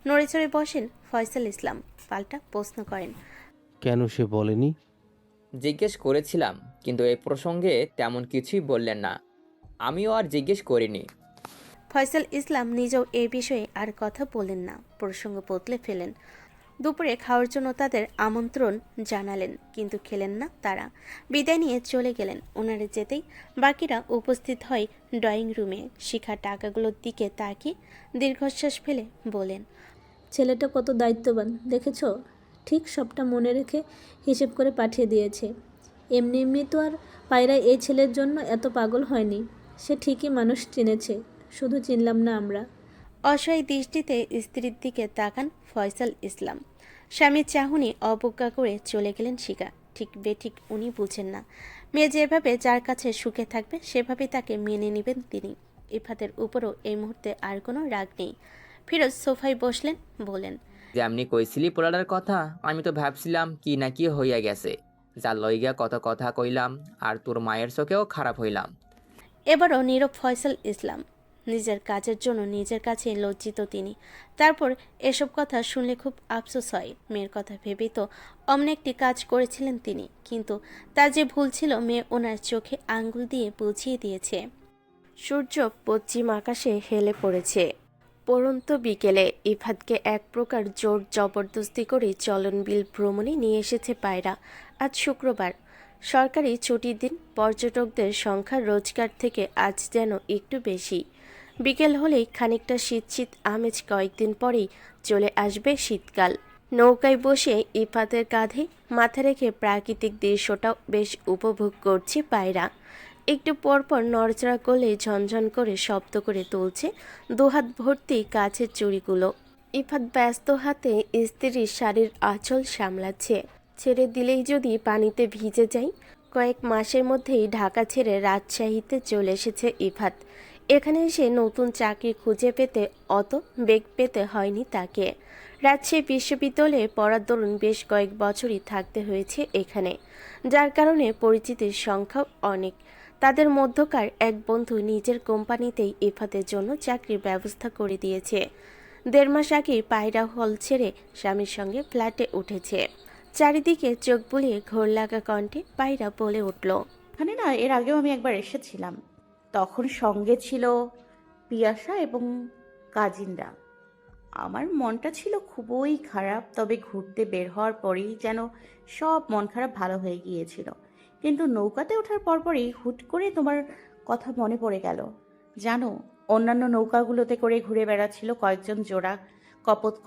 নড়ে চড়ে বসেন ফয়সাল ইসলাম। পাল্টা প্রশ্ন করেন, কেন সে বলেনি? জিজ্ঞেস করেছিলাম, কিন্তু এই প্রসঙ্গে তেমন কিছুই বললেন না। আমিও আর জিজ্ঞেস করিনি। ফয়সাল ইসলাম নিজেও এই বিষয়ে আর কথা বললেন না। প্রসঙ্গ বদলে ফেলেন। দুপুরে খাওয়ার জন্য তাদের আমন্ত্রণ জানালেন, কিন্তু খেলেন না তারা। বিদায় নিয়ে চলে গেলেন। ওনারা যেতেই বাকিরা উপস্থিত হয় ড্রয়িং রুমে। শিখা টাকাগুলোর দিকে তাকিয়ে দীর্ঘশ্বাস ফেলে বলেন, ছেলেটা কত দায়িত্ববান দেখেছো? ঠিক সবটা মনে রেখে হিসেব করে পাঠিয়ে দিয়েছে। এমনি এমনি তো আর পায়রা এই ছেলের জন্য এত পাগল হয়নি। সে ঠিকই মানুষ চিনেছে, শুধু চিনলাম না আমরা। অসহায় দৃষ্টিতে স্ত্রীর দিকে তাকান ফয়সাল ইসলাম। স্বামীর চাহনি অবজ্ঞা করে চলে গেলেন শিখা। ঠিক বেঠিক উনি বুঝেন না। মেয়ে যেভাবে যার কাছে সুখে থাকবে সেভাবেই তাকে মেনে নেবেন তিনি। ইফাতের উপরও এই মুহূর্তে আর কোনো রাগ নেই। ফিরোজ সোফায় বসলেন, বলেন, যেমনি কইছিলি পোলাটার কথা, আমি তো ভাবছিলাম কি না কি হইয়া গেছে। যার লইগা কত কথা কইলাম, আর তোর মায়ের চোখেও খারাপ হইলাম। এবারও নীরব ফয়সাল ইসলাম। নিজের কাজের জন্য নিজের কাছে লজ্জিত তিনি। তারপর এসব কথা শুনলে খুব আফসোস হয়। মেয়ের কথা ভেবেই তো অমন একটি কাজ করেছিলেন তিনি। কিন্তু তার যে ভুল ছিল মেয়ে ওনার চোখে আঙ্গুল দিয়ে বুঝিয়ে দিয়েছে। সূর্য পশ্চিম আকাশে হেলে পড়েছে। পড়ন্ত বিকেলে ইফাতকে এক প্রকার জোর জবরদস্তি করে চলনবিল ভ্রমণে নিয়ে এসেছে পায়রা। আজ শুক্রবার, সরকারি ছুটির দিন। পর্যটকদের সংখ্যা রোজকার থেকে আজ যেন একটু বেশি। বিকেল হলেই খানিকটা শীত শীত আমেজ। কয়েকদিন পরেই চলে আসবে শীতকাল। নৌকায় বসে ইফাতের কাঁধে মাথা রেখে প্রাকৃতিক দৃশ্যটাও বেশ উপভোগ করছে পায়রা। একটু পরপর নড়চড়া করলে ঝনঝন করে শব্দ করে তুলছে দুহাত ভর্তি কাছের চুড়িগুলো। ইফাত ব্যস্ত হাতে স্ত্রীর শাড়ির আঁচল সামলাচ্ছে। ছেড়ে দিলেই যদি পানিতে ভিজে যায়। কয়েক মাসের মধ্যেই ঢাকা ছেড়ে রাজশাহীতে চলে এসেছে ইফাত। এখানে এসে নতুন চাকরি খুঁজে পেতে অত বেগ পেতে হয়নি তাকে। রাজশাহী বিশ্ববিদ্যালয়ে পড়ার দরুন বেশ কয়েক বছরই থাকতে হয়েছে এখানে, যার কারণে পরিচিতির সংখ্যাও অনেক। তাদের মধ্যকার এক বন্ধু নিজের কোম্পানিতেই ইফাতের জন্য চাকরির ব্যবস্থা করে দিয়েছে। 1.5 মাস আগে পায়রা হল ছেড়ে স্বামীর সঙ্গে ফ্ল্যাটে উঠেছে। চারিদিকে চোখ বুলিয়ে ঘোর লাগা কণ্ঠে পায়রা বলে উঠল, এখানে না এর আগেও আমি একবার এসেছিলাম। তখন সঙ্গে ছিল পিয়াসা এবং কাজিনরা। আমার মনটা ছিল খুবই খারাপ, তবে ঘুরতে বের হওয়ার পরেই যেন সব মন খারাপ ভালো হয়ে গিয়েছিল। কিন্তু নৌকাতে ওঠার পরপরই হুট করে তোমার কথা মনে পড়ে গেল। জানো, অন্যান্য নৌকাগুলোতে করে ঘুরে বেড়াচ্ছিল কয়েকজন জোড়া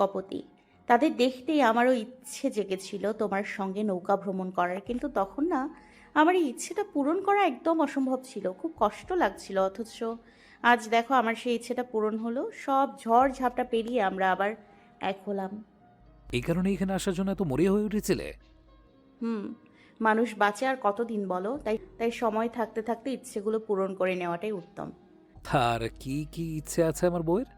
কপতি। তাদের দেখতেই আমারও ইচ্ছে জেগেছিল তোমার সঙ্গে নৌকা ভ্রমণ করার, কিন্তু তখন না আমার এই ইচ্ছেটা পূরণ করা একদম অসম্ভব ছিল। খুব কষ্ট লাগছিল, অথচ আজ দেখো আমার সেই ইচ্ছেটা পূরণ হলো। সব ঝড় ঝাপটা পেরিয়ে আমরা আবার এক হলাম। এই কারণে এখানে আসার জন্য এত মরিয়া হয়ে উঠেছিলে? হুম, মানুষ বাঁচে আর কতদিন বলো, তাই তাই সময় থাকতে থাকতে ইচ্ছেগুলো পূরণ করে নেওয়াটাই উত্তম। তার কি কি ইচ্ছে আছে আমার বউয়ের?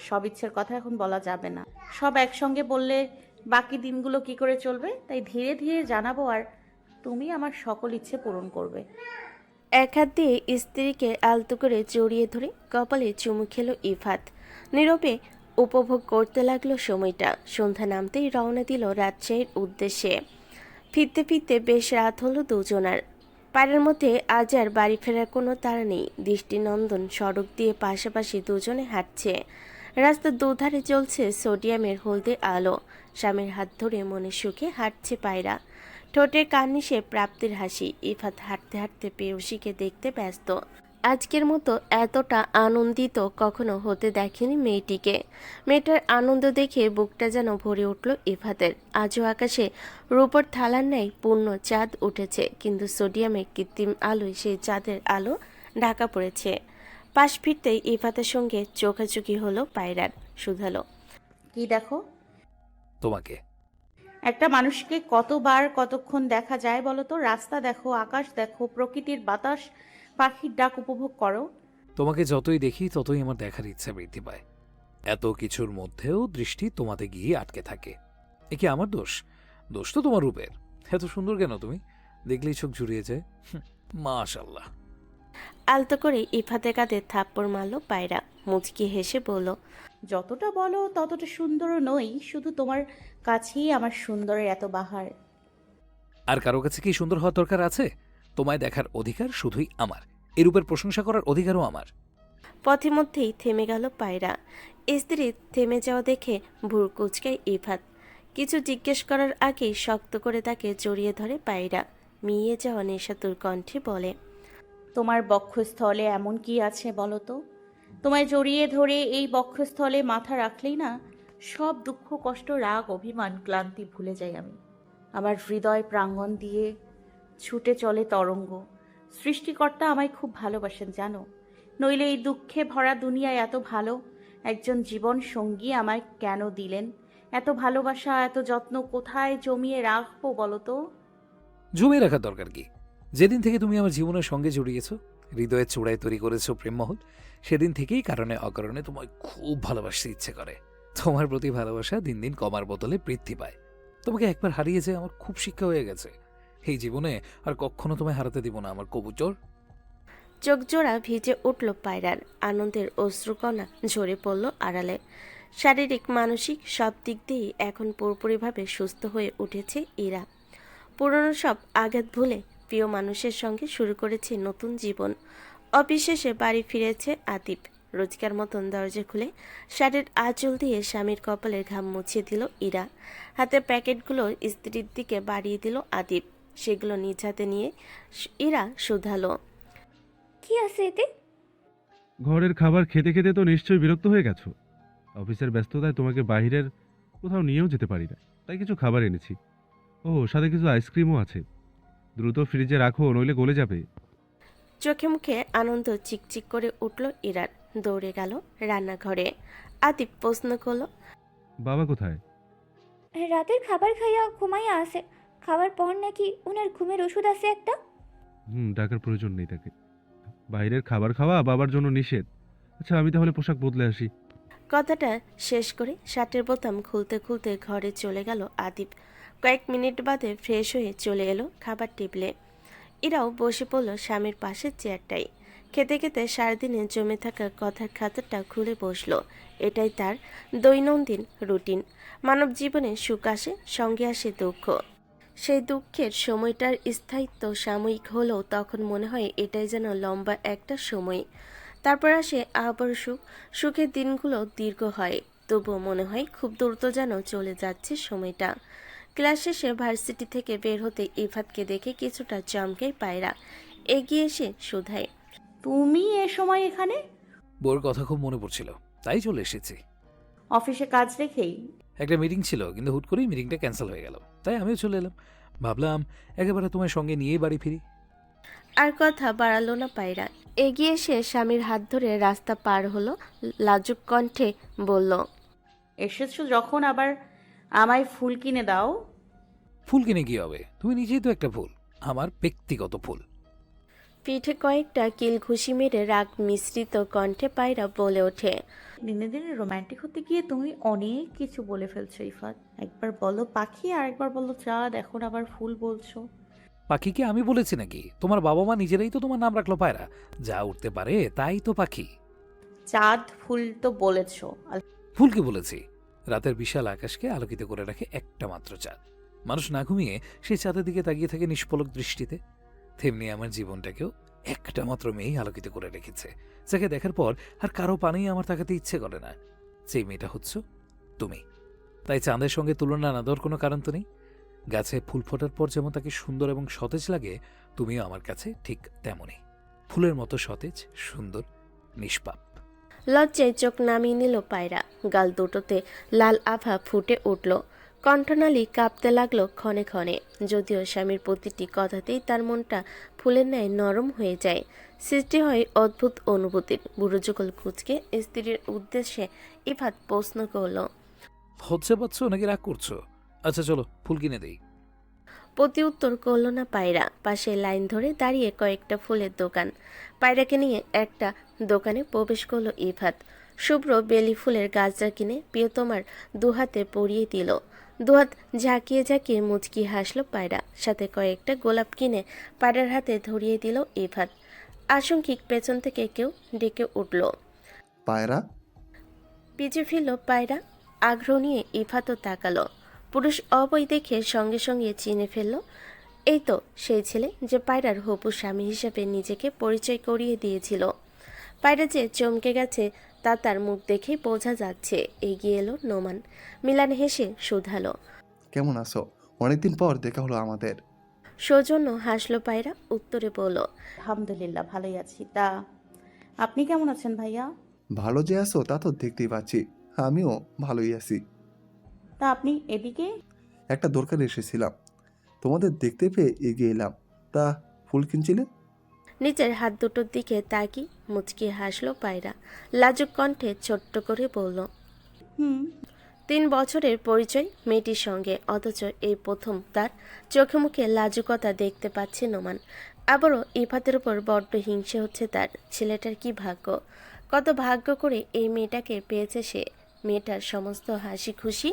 সব ইচ্ছের কথা এখন বলা যাবে না, সব একসঙ্গে বললে বাকি দিনগুলো কি করে চলবে, তাই ধীরে ধীরে জানাবো, আর তুমি আমার সকল ইচ্ছে পূরণ করবে। এক হাত দিয়ে স্ত্রীকে আলতো করে জড়িয়ে ধরে কপালে চুমু খেলো ইফাত। নীরবে উপভোগ করতে লাগলো সময়টা। সন্ধ্যা নামতেই রওনা দিল রাজশাহীর উদ্দেশ্যে। ফিরতে ফিরতে বেশ রাত হলো দুজনার। পাড়ার মধ্যে আজ আর বাড়ি ফেরার কোনো তাড়া নেই। দৃষ্টিনন্দন সড়ক দিয়ে পাশাপাশি দুজনে হাঁটছে। রাস্তার দুধারে জ্বলছে সোডিয়ামের হলদে আলো। স্বামীর হাত ধরে মনে সুখে হাঁটছে পায়রা। ঠোঁটের কার্নিশে প্রাপ্তির হাসি। ইফাত হাঁটতে হাঁটতে পেয়সীকে দেখতে ব্যস্ত। আজকের মতো এতটা আনন্দিত কখনো হতে দেখেনি মেয়েটিকে। মেয়েটার আনন্দ দেখে বুকটা যেন ভরে উঠল ইফাতের। আজও আকাশে রূপর থালার ন্যায় পূর্ণ চাঁদ উঠেছে, কিন্তু সোডিয়ামের কৃত্রিম আলোয় সেই চাঁদের আলো ঢাকা পড়েছে। পাশ ফিরতেই ইফাতের সঙ্গে চোখাচোখি হলো পায়রার। শুধালো, কি দেখো? তোমাকে। একটা মানুষকে কতবার কতক্ষণ দেখা যায় বলো তো? রাস্তা দেখো, আকাশ দেখো, প্রকৃতির বাতাস, পাখির ডাক উপভোগ করো। তোমাকে যতই দেখি ততই আমার দেখার ইচ্ছা বৃদ্ধি পায়। এত কিছুর মধ্যেও দৃষ্টি তোমাতে গিয়ে আটকে থাকে। এ কি আমার দোষ? দোষ তো তোমার রূপের। এত সুন্দর কেন তুমি? দেখলেই চোখ জুড়িয়ে যায়। মাশাআল্লাহ। আলতো করে ইফাতের কাঁধে থাপ্পড় মারল পায়রা। মুচকি হেসে বলল, যতটা বলো ততটা সুন্দরও নই, শুধু তোমার কাছেই আমার সুন্দরের এত বাহার। আর কারো কাছে কি সুন্দর হওয়ার দরকার আছে? তোমায় দেখার অধিকার শুধুই আমার। এ রূপের প্রশংসা করার অধিকারও আমার। পথে মধ্যেই থেমে গেল পায়রা। স্ত্রী থেমে যাওয়া দেখে ভুর কুচকায় ইফাত। কিছু জিজ্ঞেস করার আগেই শক্ত করে তাকে জড়িয়ে ধরে পায়রা। মিয়ে যাওয়া নেশাতুর কণ্ঠে বলে, তোমার বক্ষস্থলে এমন কি আছে বলো তো? তোমায় জড়িয়ে ধরে এই বক্ষস্থলে মাথা রাখলেই না সব দুঃখ, কষ্ট, রাগ, অভিমান, ক্লান্তি ভুলে যাই আমি। আমার হৃদয় প্রাঙ্গণ দিয়ে ছুটে চলে তরঙ্গ। সৃষ্টিকর্তা আমায় খুব ভালোবাসেন জানো, নইলে এই দুঃখে ভরা দুনিয়ায় এত ভালো একজন জীবন সঙ্গী আমায় কেন দিলেন? এত ভালোবাসা, এত যত্ন কোথায় জমিয়ে রাখবো বলো তো? জমিয়ে রাখার দরকার কি? যেদিন থেকে তুমি আমার জীবনের সঙ্গে জড়িয়েছ, হৃদয়ের চূড়ায় তৈরি করেছো প্রেমমহল, সেদিন থেকেই কারণে অকারণে তোমায় খুব ভালোবাসতে ইচ্ছে করে। তোমার প্রতি ভালোবাসা দিন দিন কমার বদলে বৃদ্ধি পায়। তোমাকে একবার হারিয়ে যে আমার খুব শিক্ষা হয়ে গেছে। এই জীবনে আর কখনো তোমায় হারাতে দিব না আমার কবুতর। চোখ জোড়া ভিজে উঠল পায়রার। আনন্দের অশ্রুকণা ঝরে পড়ল আড়ালে। শারীরিক মানসিক সব দিক দিয়েই এখন পুরোপুরিভাবে সুস্থ হয়ে উঠেছে ইরা। পুরনো সব আঘাত ভুলে প্রিয় মানুষের সঙ্গে শুরু করেছে নতুন জীবন। অবিশেষে বাড়ি ফিরেছে আতিফ। রোজকার মতন দরজা খুলে শাড়ির আঁচল দিয়ে স্বামীর কপালের ঘাম মুছিয়ে দিল ইরা। হাতের প্যাকেটগুলো স্ত্রীর দিকে বাড়িয়ে দিল আতিফ। সেগুলো নিজ হাতে নিয়ে ইরা শুধালো, কি আছে এতে? ঘরের খাবার খেতে খেতে তো নিশ্চয়ই বিরক্ত হয়ে গেছো। অফিসের ব্যস্ততায় তোমাকে বাইরের কোথাও নিয়েও যেতে পারি না, তাই কিছু খাবার এনেছি। ও, সাথে কিছু আইসক্রিমও আছে। দ্রুত ফ্রিজে রাখো, নইলে গলে যাবে। চোখে মুখে আনন্দ চিকচিক করে উঠল ইরার। দৌড়ে গেল রান্নাঘরে। আতিফ প্রশ্ন করল, বাবা কোথায়? রাতের খাবার খাইয়া ঘুমাইয়া আছে। খাওয়ার পর নাকি ওনার ঘুমের ওষুধ আছে একটা। ডাকার প্রয়োজন নেই তাকে। বাইরের খাবার খাওয়া বাবার জন্য নিষেধ। আচ্ছা, আমি তাহলে পোশাক বদলে আসি। কথাটা শেষ করে শার্টের বোতাম খুলতে খুলতে ঘরে চলে গেল আতিফ। কয়েক মিনিট বাদে ফ্রেশ হয়ে চলে এলো খাবার টেবিলে। এরাও বসে পড়ল স্বামীর পাশের চেয়ারটাই। খেতে খেতে সারাদিনে জমে থাকা কথার খাতাটা খুলে বসলো। এটাই তার দৈনন্দিন রুটিন। মানব জীবনে সুখ আসে, সঙ্গে আসে দুঃখ। সেই দুঃখের সময়টার স্থায়িত্ব সাময়িক হলেও তখন মনে হয় এটাই যেন লম্বা একটা সময়। তারপর আসে আবার সুখ। সুখের দিনগুলো দীর্ঘ হয়, তবুও মনে হয় খুব দ্রুত যেন চলে যাচ্ছে সময়টা। ক্লাস শেষে ভার্সিটি থেকে বের হতে ইফাতকে দেখে কিছুটা চমকে পায়রা। এগিয়ে এসে শুধায়, তুমি এ সময় এখানে? বউর কথা খুব মনে পড়ছিল, তাই চলে এসেছি। অফিসে কাজ রেখেই? একটা মিটিং ছিল, কিন্তু হুট করেই মিটিংটা ক্যান্সেল হয়ে গেল, তাই আমিও চলে এলাম। ভাবলাম একেবারে তোমার সঙ্গে নিয়েই বাড়ি ফিরি। আর কথা বাড়ালো না পায়রা। এগিয়ে এসে স্বামীর হাত ধরে রাস্তা পার হলো। লাজুক কণ্ঠে বলল, এসেছো যখন আবার আমায় ফুল কিনে দাও। ফুল কিনে কি হবে? তুমি নিজেই তো একটা ফুল, আমার ব্যক্তিগত ফুল। পিঠে কয়েকটা কিল ঘুষি মেরে রাগ মিশ্রিত কণ্ঠে পায়রা বলে ওঠে। দিনে দিনে রোমান্টিক হতে গিয়ে তুমি অনেক কিছু বলে ফেলছো ইফাত। একবার বলো পাখি আর একবার বলো চাঁদ, এখন আবার ফুল বলছো। পাখিকে আমি বলেছি নাকি? তোমার বাবা মা নিজেরাই তো তোমার নাম রাখলো পায়রা। যা উঠতে পারে তাই তো পাখি। চাঁদ ফুল তো বলেছো। ফুলকে বলেছি। রাতের বিশাল আকাশকে আলোকিত করে রাখে একটা মাত্র চাঁদ। মানুষ না ঘুমিয়ে সেই চাঁদের দিকে তাকিয়ে থাকে নিষ্পলক দৃষ্টিতে। তেমনি আমার জীবনটাকেও একটা মাত্র মেয়েই আলোকিত করে রেখেছে, যাকে দেখার পর আর কারো পানেই আমার তাকাতে ইচ্ছে করে না। সেই মেয়েটা হচ্ছে তুমি। তাই চাঁদের সঙ্গে তুলনা না দেওয়ার কোনো কারণ তো নেই। গাছে ফুল ফোটার পর যেমন তাকে সুন্দর এবং সতেজ লাগে, তুমিও আমার কাছে ঠিক তেমনই, ফুলের মতো সতেজ, সুন্দর, নিষ্পাপ। লজ্জায় চোখ নামিয়ে নিল পায়রা। গাল দুটোতে লাল আভা ফুটে উঠল, কণ্ঠনালী কাঁপতে লাগলো ক্ষণে ক্ষণে। যদিও স্বামীর প্রতিটি কথাতেই তার মনটা ফুলের ন্যায় নরম হয়ে যায়, সৃষ্টি হয় অদ্ভুত অনুভূতির। বুড়ো যুগল কুচকে স্ত্রীর উদ্দেশ্যে ইফাত প্রশ্ন করল। লজ্জা পাচ্ছ নাকি রাগ করছো? আচ্ছা চলো ফুল কিনে দেই। প্রতি উত্তর করল না পায়রা। পাশে লাইন ধরে দাঁড়িয়ে কয়েকটা ফুলের দোকান। পায়রাকে নিয়ে একটা দোকানে প্রবেশ করলো ইফাত। শুভ্র বেলি ফুলের গাছটা কিনে প্রিয়তমার দুহাতে পরিয়ে দিল। দুহাত ঝাঁকিয়ে ঝাঁকিয়ে মুচকি হাসলো পায়রা। সাথে কয়েকটা গোলাপ কিনে পায়রার হাতে ধরিয়ে দিল ইফাত। আশঙ্কিক পেছন থেকে কেউ ডেকে উঠল। পায়রা। পিছু ফিরল পায়রা। আগ্রহ নিয়ে ইফাতও তাকালো। পুরুষ অবৈ দেখে সঙ্গে সঙ্গে চিনে ফেলল, এই তো সেই ছেলে যে পায়রার হবু স্বামী হিসেবে নিজেকে পরিচয় করিয়ে দিয়েছিল। পায়রা যে চমকে গেছে তা তার মুখ দেখেই বোঝা যাচ্ছে। এগিয়ে এলো নোমান। মিলান হেসে শুধালো। কেমন আছো? অনেকদিন পর দেখা হলো আমাদের। সৌজন্য হাসলো পায়রা, উত্তরে বলল। আলহামদুলিল্লাহ ভালোই আছি। তা আপনি কেমন আছেন ভাইয়া? ভালো যে আছো তা তো দেখতেই পাচ্ছি। আমিও ভালোই আছি। তা আপনি এদিকে? একটা দরকারে এসেছিলাম, তোমাদের দেখতে পেয়ে এগিয়ে এলাম। তা ফুল কিনছিলে? নিজের হাত দুটোর দিকে তাকি মুচকি হাসলো পায়রা। লাজুক কণ্ঠে ছোট্ট করে বলল। 3 বছরের পরিচয় মেয়েটির সঙ্গে, অথচ এই প্রথম তার চোখে মুখে লাজুকতা দেখতে পাচ্ছে নোমান। আবারও ইফাতের উপর বড্ড হিংসে হচ্ছে তার। ছেলেটার কি ভাগ্য, কত ভাগ্য করে এই মেয়েটাকে পেয়েছে সে। মেয়েটার সমস্ত হাসি খুশি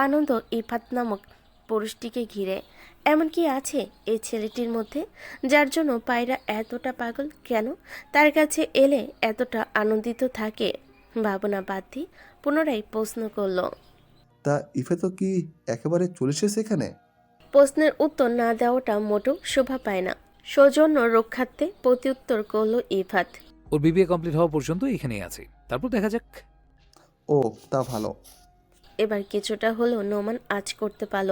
আনন্দ ইফাত নামক পুরুষটিকে ঘিরে। এমন কি আছে এই ছেলেটির মধ্যে যার জন্য পায়রা এতটা পাগল? কেন তার কাছে এলে এতটা আনন্দিত থাকে? ভাবনা বাদ দিয়ে পুনরায় প্রশ্ন করল। তা ইফে তো কি একেবারে চলে এসেছে এখানে? প্রশ্নের উত্তর না দেওয়াটা মোটেও শোভা পায় না। সৌজন্য রক্ষার্থে প্রত্যুত্তর করল ইফাত। ওর বিবিএ কমপ্লিট হওয়া পর্যন্ত এখানেই আছি, তারপর দেখা যাক। ও তা ভালো। এবার কিছুটা হলেও নোমান আঁচ করতে পারল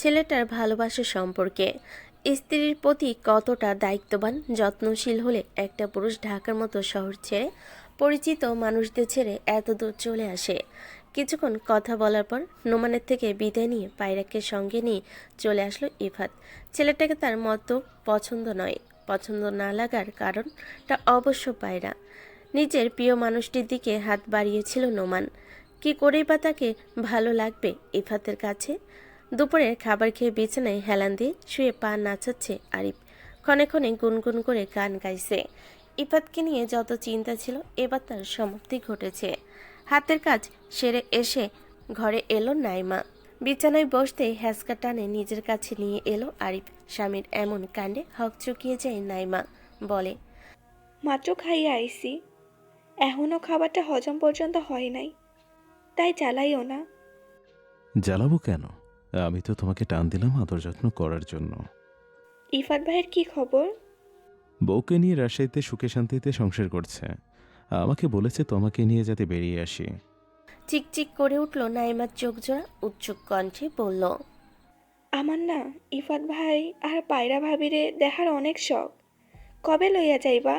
ছেলেটার ভালোবাসা সম্পর্কে। স্ত্রীর প্রতি কতটা দায়িত্ববান, যত্নশীল হলে একটা পুরুষ ঢাকার মতো শহর ছেড়ে, পরিচিত মানুষদের ছেড়ে এত দূর চলে আসে। কিছুক্ষণ কথা বলার পর নোমানের থেকে বিদায় নিয়ে পায়রাকে সঙ্গে নিয়ে চলে আসলো ইফাত। ছেলেটাকে তার মতো পছন্দ নয়। পছন্দ না লাগার কারণটা অবশ্য পায়রা। নিজের প্রিয় মানুষটির দিকে হাত বাড়িয়েছিল নোমান। কি করেই বা তাকে ভালো লাগবে ইফাতের কাছে? দুপুরের খাবার খেয়ে বিছানায় হেলান দিয়ে শুয়ে পা নাচাচ্ছে আরিফ। ক্ষণে ক্ষণে গুনগুন করে গান গাইছে। ইফাতকে নিয়ে যত চিন্তা ছিল এবার তার সমাপ্তি ঘটেছে। হাতের কাজ সেরে এসে ঘরে এলো নাইমা। বিছানায় বসতে হ্যাঁচকা টানে নিজের কাছে নিয়ে এলো আরিফ। স্বামীর এমন কাণ্ডে হকচকিয়ে যায় নাইমা, বলে। মাত্র খাইয়ে আইসি, এখনও খাবারটা হজম পর্যন্ত হয় নাই, তাই জ্বালাইও না। জ্বালাবো কেন? আমি তো তোমাকে টান দিলাম আদর যত্ন করার জন্য। ইফাত ভাইয়ের কি খবর? বউকে নিয়ে রাজশাহীতে সুখে শান্তিতে সংসার করছে। আমাকে বলেছে তোমাকে নিয়ে যাতে বেরিয়ে আসি। চিকচিক করে উঠল নাইমার চোখ জোড়া, উচ্চুক কণ্ঠে বলল। আমার না ইফাত ভাই আর পায়রা ভাবিরে দেখার অনেক শখ, কবে লইয়া যাইবা?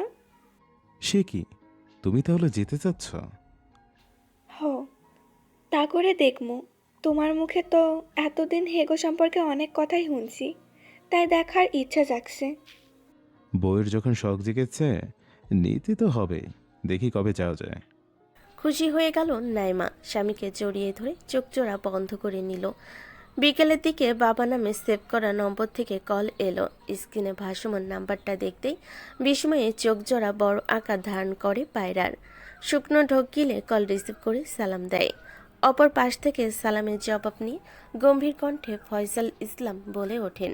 সে কি, তুমি তাহলে যেতে চাচ্ছ? হ, তা করে দেখমু। তোমার মুখে তো এতদিন হেগো সম্পর্কে অনেক কথাই শুনছি, তাই দেখার ইচ্ছা জাগছে। বউয়ের যখন শখ জেগেছে নিতে তো হবে, দেখি কবে যাওয়া যায়। খুশি হয়ে গেল নাইমা। স্বামীকে জড়িয়ে ধরে চোখ জোড়া বন্ধ করে নিল। বিকেলের দিকে বাবা নামে সেভ করা নম্বর থেকে কল এলো। স্ক্রিনে ভাসমান নাম্বারটা দেখতেই বিস্ময়ে চোখ জোড়া বড় আকার ধারণ করে পায়রার। শুকনো ঢোক গিলে কল রিসিভ করে সালাম দেয়। অপর পাশ থেকে সালামের জবাব নিয়ে গম্ভীর কণ্ঠে ফয়সাল ইসলাম বলে ওঠেন,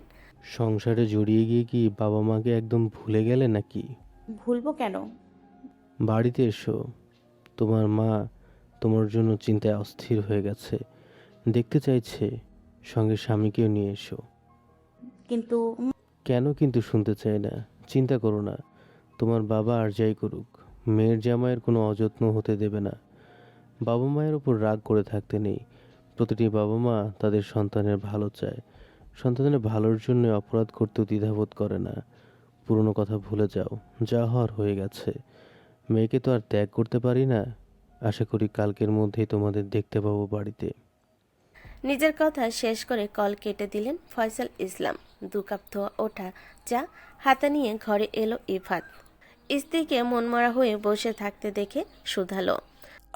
সংসারে জড়িয়ে গিয়ে কি বাবা মাকে একদম ভুলে গেলে নাকি? ভুলবো কেন? বাড়িতে এসো, তোমার মা তোমার জন্য চিন্তায় অস্থির হয়ে গেছে, দেখতে চাইছে, সঙ্গে স্বামীকেও নিয়ে এসো। কিন্তু কেন কিন্তু শুনতে চাই না, চিন্তা করো না, তোমার বাবা আর যাই করুক মেয়ের জামাইয়ের কোনো অযত্ন হতে দেবে না। বাবা মায়ের উপর রাগ করে থাকতে নেই। প্রতিটি বাবা মা তাদের সন্তানের ভালো চায়, সন্তানের ভালোর জন্য অপরাধ করতেও দ্বিধাবোধ করে না। পুরনো কথা ভুলে যাও, যা হওয়ার হয়ে গেছে। মেয়েকে তো আর ত্যাগ করতে পারি না। আশা করি কালকের মধ্যেই তোমাদের দেখতে পাবো বাড়িতে। নিজের কথা শেষ করে কল কেটে দিলেন ফয়সাল ইসলাম। 2 কাপ ধোয়া ওঠা চা হাতে নিয়ে ঘরে এলো ইফাত। স্ত্রীকে মনমরা হয়ে বসে থাকতে দেখে শুধালো,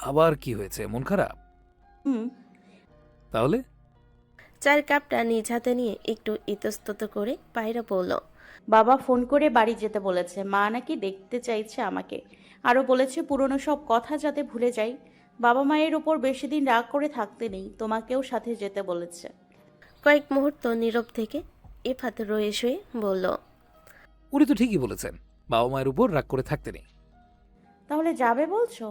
আবার কি হয়েছে, মন খারাপ? হুম, তাহলে 4 কাপটা নিজ হাতে নিয়ে একটু ইতস্তত করে পায়রা বলল, বাবা ফোন করে বাড়ি যেতে বলেছে। মা নাকি দেখতে চাইছে আমাকে। আরও বলেছে পুরনো সব কথা যাতে ভুলে যাই। বাবা মায়ের ওপর বেশি দিন রাগ করে থাকতে নেই, তোমাকেও সাথে যেতে বলেছে। কয়েক মুহূর্ত নীরব থেকে ইফাত রয়ে শুয়ে বলল, উনি তো ঠিকই বলেছেন, বাবা মায়ের উপর রাগ করে থাকতে নেই। তাহলে যাবে বলছো?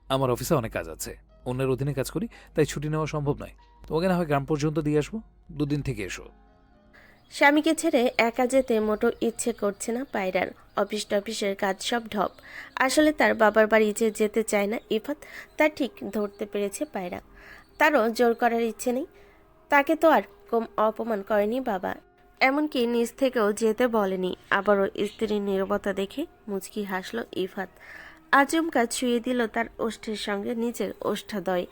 আমার অফিসে অনেক কাজ আছে, অন্যের অধীনে কাজ করি, তাই ছুটি নেওয়া সম্ভব নয়। তোমাকে না হয় গ্রাম পর্যন্ত দিয়ে আসবো, 2 দিন থেকে এসো। স্বামীকে ছেড়ে একা যেতে মোটো ইচ্ছে করছে না পায়রার। অফিসের কাজ সব ঢপ। আসলে তার বাবার বাড়ি যে যেতে চায় না ইফাত, তা ঠিক ধরতে পেরেছে পায়রা। তারও জোর করার ইচ্ছে নেই। তাকে তো আর কম অপমান করেনি বাবা, এমনকি নিজ থেকেও যেতে বলেনি। আবারও স্ত্রীর নীরবতা দেখে মুচকি হাসল ইফাত। আচমকা ছুঁয়ে দিল তার ওষ্ঠের সঙ্গে নিজের ওষ্ঠাদ্বয়।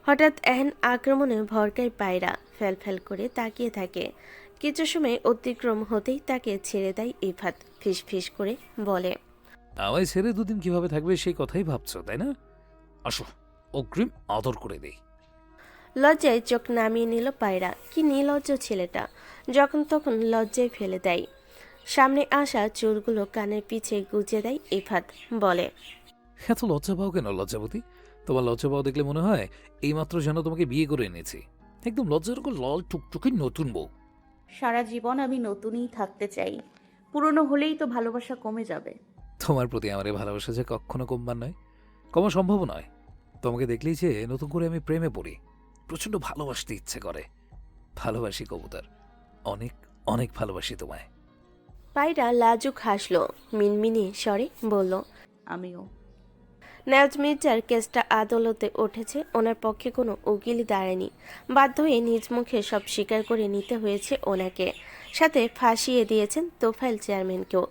হঠাৎ এহেন আক্রমণে ভরকায় পায়রা ফ্যাল করে তাকিয়ে থাকে। কিছু সময় অতিক্রম হতেই তাকে ছেড়ে দেয় ইফাত। ফিস করে বলে, আমায় ছেড়ে 2 দিন কিভাবে থাকবে সেই কথাই ভাবছো, তাই না? আসো, অগ্রিম আদর করে দেই। লজ্জায় চোখ নামিয়ে নিল পায়রা। কি নির্লজ্জ ছেলেটা, যখন তখন লজ্জায় ফেলে দেয়। সামনে আসা চুলগুলো কানের পিছে গুজে দেয় ইফাত। বলে, এত লজ্জা পাও কেন লজ্জাবতী? তোমার লজ্জা পাও দেখলে মনে হয় এইমাত্র যেন তোমাকে বিয়ে করে এনেছি। একদম লজ্জার উপর লাল টুকটুকি নতুন বউ। সারা জীবন আমি নতুনই থাকতে চাই। পুরনো হলেই তো ভালোবাসা কমে যাবে। তোমার প্রতি আমার এই ভালোবাসা যে কখনো কমবার নয়, কমা সম্ভব নয়। তোমাকে দেখলেই যে নতুন করে আমি প্রেমে পড়ি, প্রচন্ড ভালোবাসতে ইচ্ছে করে। ভালোবাসি কবুতর, অনেক অনেক ভালোবাসি তোমায়। পায়রা লাজুক হাসল, মিনমিনি স্বরে বলল, আমিও। নেওয়াজ মির্জার কেসটা আদালতে উঠেছে। ওনার পক্ষে কোনো উকিলই দাঁড়ায়নি। বাধ্য হয়ে নিজ মুখে সব স্বীকার করে নিতে হয়েছে ওনাকে। সাথে ফাঁসিয়ে দিয়েছেন তোফাইল চেয়ারম্যানকেও।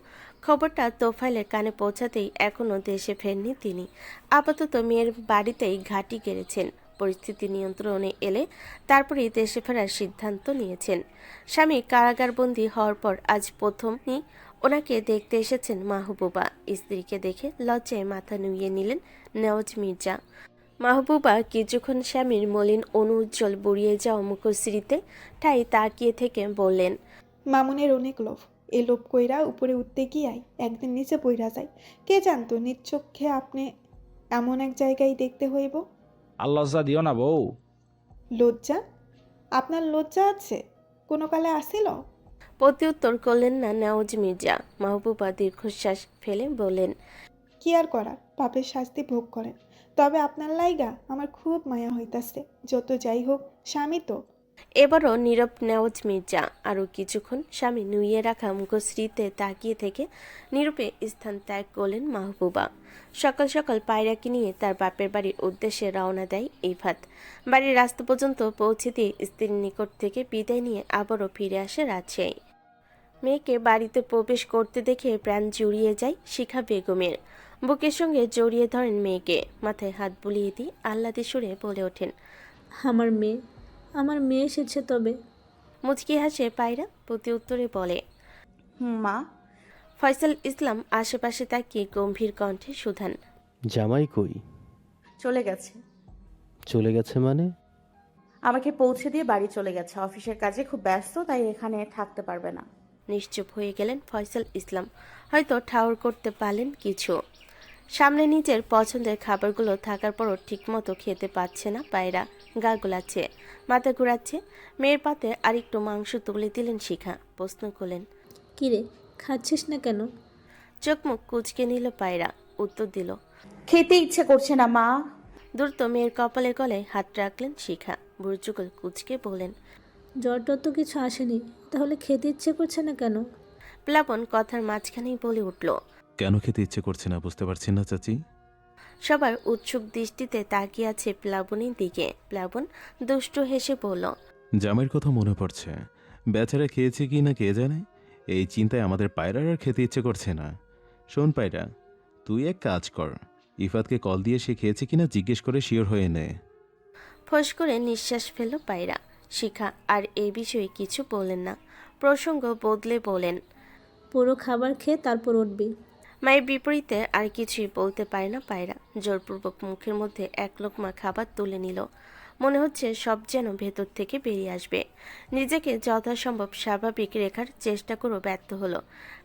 খবরটা তোফাইলের কানে পৌঁছাতেই এখনও দেশে ফেরেননি তিনি। আপাতত মেয়ের বাড়িতেই ঘাঁটি গেড়েছেন। পরিস্থিতি নিয়ন্ত্রণে এলে তারপরেই দেশে ফেরার সিদ্ধান্ত নিয়েছেন। স্বামী কারাগারবন্দী হওয়ার পর আজ প্রথমই ওনাকে দেখতে এসেছেন মাহবুবা। স্ত্রীকে দেখে লজ্জায় মাথা নুইয়ে নিলেন নেওয়াজ মির্জা। মাহবুবা কিছুক্ষণ স্বামীর মলিন অনুজ্জ্বল বুড়িয়ে যাওয়া মুখশ্রীতে ঠাই তাকিয়ে থেকে বললেন, মামুনের অনেক লোভ। এই লোভ কইরা উপরে উঠতে গিয়াই একদিন নিচে পইরা যায়। কে জানতো নিজ চোখে আপনি এমন এক জায়গায় দেখতে হইব। আল্লাহ দিও না বউ। লজ্জা? আপনার লজ্জা আছে? কোনো কালে আসিল? প্রত্যুত্তর করলেন না নেওয়াজ মির্জা। মাহবুবা দীর্ঘশ্বাস ফেলে বললেন, কি আর করার, পাপের শাস্তি ভোগ করেন। তবে আপনার লাইগা আমার খুব মায়া হইতাছে। যত যাই হোক স্বামী তো। এবারও নীরব নেওয়াজ মির্জা। আরও কিছুক্ষণ স্বামী নুইয়ে রাখা মুখশ্রীতে তাকিয়ে থেকে নীরবে স্থান ত্যাগ করলেন মাহবুবা। সকাল সকাল পায়রাকে নিয়ে তার বাপের বাড়ির উদ্দেশ্যে রওনা দেয় ইফাত। বাড়ির রাস্তা পর্যন্ত পৌঁছে দিয়ে স্ত্রীর নিকট থেকে বিদায় নিয়ে আবারও ফিরে আসে রাজশাহী। মেয়েকে বাড়িতে প্রবেশ করতে দেখে প্রাণ জুড়িয়ে যায় শিখা বেগমের। বুকের সঙ্গে জড়িয়ে ধরেন মেয়েকে, মাথায় হাত বুলিয়ে দিয়ে আহ্লাদে সুরে বলে ওঠেন, আমার মেয়ে এসেছে তবে। মুচকি হাসে পায়রা, প্রতি উত্তরে বলে, মা। ফয়সাল ইসলাম আশেপাশে তাকিয়ে গম্ভীর কণ্ঠে শুধান, জামাই কই? চলে গেছে। চলে গেছে মানে? আমাকে পৌঁছে দিয়ে বাড়ি চলে গেছে। অফিসের কাজে খুব ব্যস্ত, তাই এখানে থাকতে পারবে না। নিশ্চুপ হয়ে গেলেন ফয়সাল ইসলাম। হয়তো ঠাউর করতে পারলেন কিছু। সামনে নিজের পছন্দের খাবারগুলো থাকার পরও ঠিকমতো খেতে পাচ্ছে না পায়রা। গা গোলাচ্ছে, মাথা ঘুরাচ্ছে। মেয়ের পাতে আরেকটু মাংস তুলে দিলেন শিখা। প্রশ্ন করলেন, কিরে, খাচ্ছিস না কেন? চোখ মুখ কুঁচকে নিল পায়রা। উত্তর দিল, খেতে ইচ্ছে করছে না মা। দ্রুত মেয়ের কপালের গলায় হাত রাখলেন শিখা। বুড়চুকল কুঁচকে বললেন, জ্বর টর তো কিছু আসেনি, তাহলে খেতে ইচ্ছে করছে না কেন? প্লাবন কথার মাঝখানেই বলে উঠল। কেন খেতে ইচ্ছে করছে না বুঝতে পারছি না চাচি। সবার উৎসুক দৃষ্টিতে তাকিয়ে আছে প্লাবনের দিকে। প্লাবন দুষ্টু হেসে বলল, জামের কথা মনে পড়ছে। বেচারা খেয়েছে কি না কে জানে। এই চিন্তায় আমাদের পায়রার আর খেতে ইচ্ছে করছে না। শোন পায়রা, তুই এক কাজ কর, ইফাতকে কল দিয়ে সে খেয়েছে কিনা জিজ্ঞেস করে শিওর হয়ে নে। ফোঁস করে নিঃশ্বাস ফেলল পায়রা। শিখা আর এই বিষয়ে কিছু বললেন না। প্রসঙ্গ বদলে বলেন, পুরো খাবার খেয়ে তারপর উঠবি। মায়ের বিপরীতে আর কিছুই বলতে পারে না পায়রা। জোরপূর্বক মুখের মধ্যে এক লোকমা খাবার তুলে নিল। মনে হচ্ছে সব যেন ভেতর থেকে বেরিয়ে আসবে। নিজেকে যথাসম্ভব স্বাভাবিক রেখার চেষ্টা করেও ব্যর্থ হলো।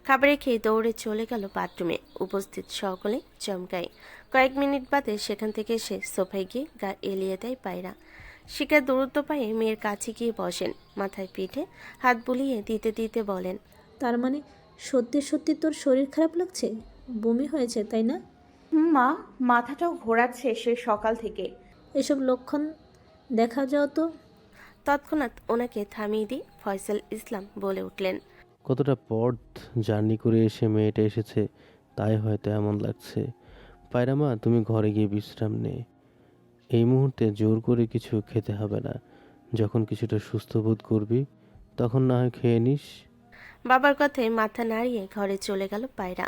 খাবারে খেয়ে দৌড়ে চলে গেল বাথরুমে। উপস্থিত সকলে চমকায়। কয়েক মিনিট বাদে সেখান থেকে এসে সোফায় গিয়ে গা এলিয়ে দেয় পায়রা। শিকার দূরত্ব পায়ে মেয়ের কাছে গিয়ে বসেন। মাথায় পিঠে হাত বুলিয়ে দিতে দিতে বলেন, তার মানে সত্যি সত্যি তোর শরীর খারাপ লাগছে? বমি হয়েছে তাই না? মা, মাথাটাও ঘোরাচ্ছে সে সকাল থেকে। এসব লক্ষণ দেখা যাও তো। তৎক্ষণাৎ ওনাকে থামিয়ে দিয়ে ফয়সাল ইসলাম বলে উঠলেন, কতটা পথ জার্নি করে এসে মেয়েটা এসেছে, তাই হয়তো এমন লাগছে। পায়রা মা, তুমি ঘরে গিয়ে বিশ্রাম নে। এই মুহূর্তে জোর করে কিছু খেতে হবে না। যখন কিছুটা সুস্থ বোধ করবি তখন না হয় খেয়ে নিস। বাবার কথায় মাথা নাড়িয়ে ঘরে চলে গেল পায়রা।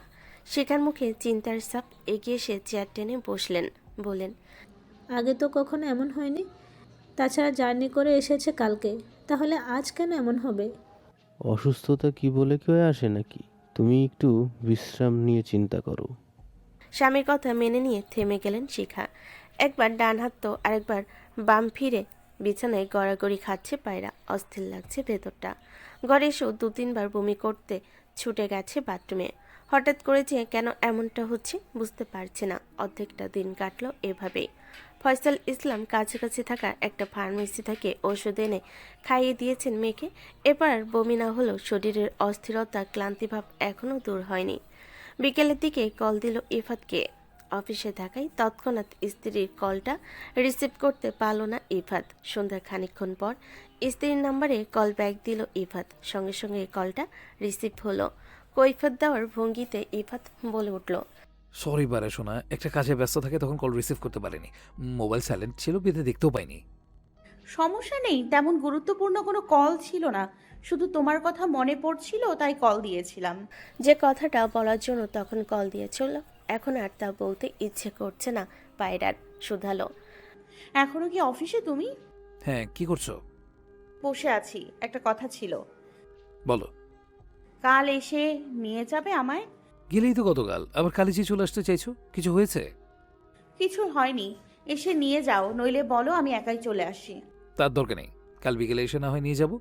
শিখার মুখে চিন্তার ছাপ। এগিয়ে এসে চেয়ার টেনে বসলেন। বলেন, আগে তো কখনো এমন হয়নি। তাছাড়া জার্নি করে এসেছে কালকে, তাহলে আজ কেন এমন হবে? অসুস্থতা কি বলে কেউ আসে নাকি? তুমি একটু বিশ্রাম নিয়ে চিন্তা করো। স্বামীর কথা মেনে নিয়ে থেমে গেলেন শিখা। একবার ডান হাত তো আরেকবার বাম ফিরে বিছানায় গড়াগড়ি খাচ্ছে পায়রা। অস্থির লাগছে ভেতরটা। ঘরে এসেও 2-3 বার বমি করতে ছুটে গেছে বাথরুমে। হঠাৎ করে যে কেন এমনটা হচ্ছে বুঝতে পারছে না। অর্ধেকটা দিন কাটলো এভাবেই। ফয়সাল ইসলাম কাছাকাছি থাকা একটা ফার্মেসি থেকে ওষুধ এনে খাইয়ে দিয়েছেন মেয়েকে। এবার আর বমি না হলেও শরীরের অস্থিরতা, ক্লান্তিভাব এখনও দূর হয়নি। বিকেলের দিকে কল দিল ইফাতকে। অফিসে থাকায় তৎক্ষণাৎ স্ত্রীর কলটা রিসিভ করতে পারল না ইফাত। সন্ধ্যা খানিকক্ষণ পর স্ত্রীর নাম্বারে কল ব্যাক দিল ইফাত। সঙ্গে সঙ্গে কলটা রিসিভ হলো। কৈফত দেওয়ার ভঙ্গিতে ইফাত বলে উঠল, সরি বারে শোনা, একটা কাজে ব্যস্ত থাকে তখন কল রিসিভ করতে পারিনি। মোবাইল সাইলেন্ট ছিল, বিধে দেখতেও পাইনি। সমস্যা নেই, তেমন গুরুত্বপূর্ণ কোনো কল ছিল না। শুধু তোমার কথা মনে পড়ছিল তাই কল দিয়েছিলাম। যে কথাটা বলার জন্য তখন কল দিয়েছিল এখন আর তা বলতে ইচ্ছে করছে না পায়রার। শুধালো, এখনো কি অফিসে তুমি? হ্যাঁ, কি করছো? বসে আছি, একটা কথা ছিল। বলো। কাল এসে নিয়ে যাবে আমায়? গেলেই তো গতকাল, আবার কালিজি চলে আসতে চাইছো? কিছু হয়েছে? কিছু হয়নি, এসে নিয়ে যাও, নইলে বলো আমি একাই চলে আসি। তার দরকার নেই, কাল বিকেলে এসে না হয় নিয়ে যাব।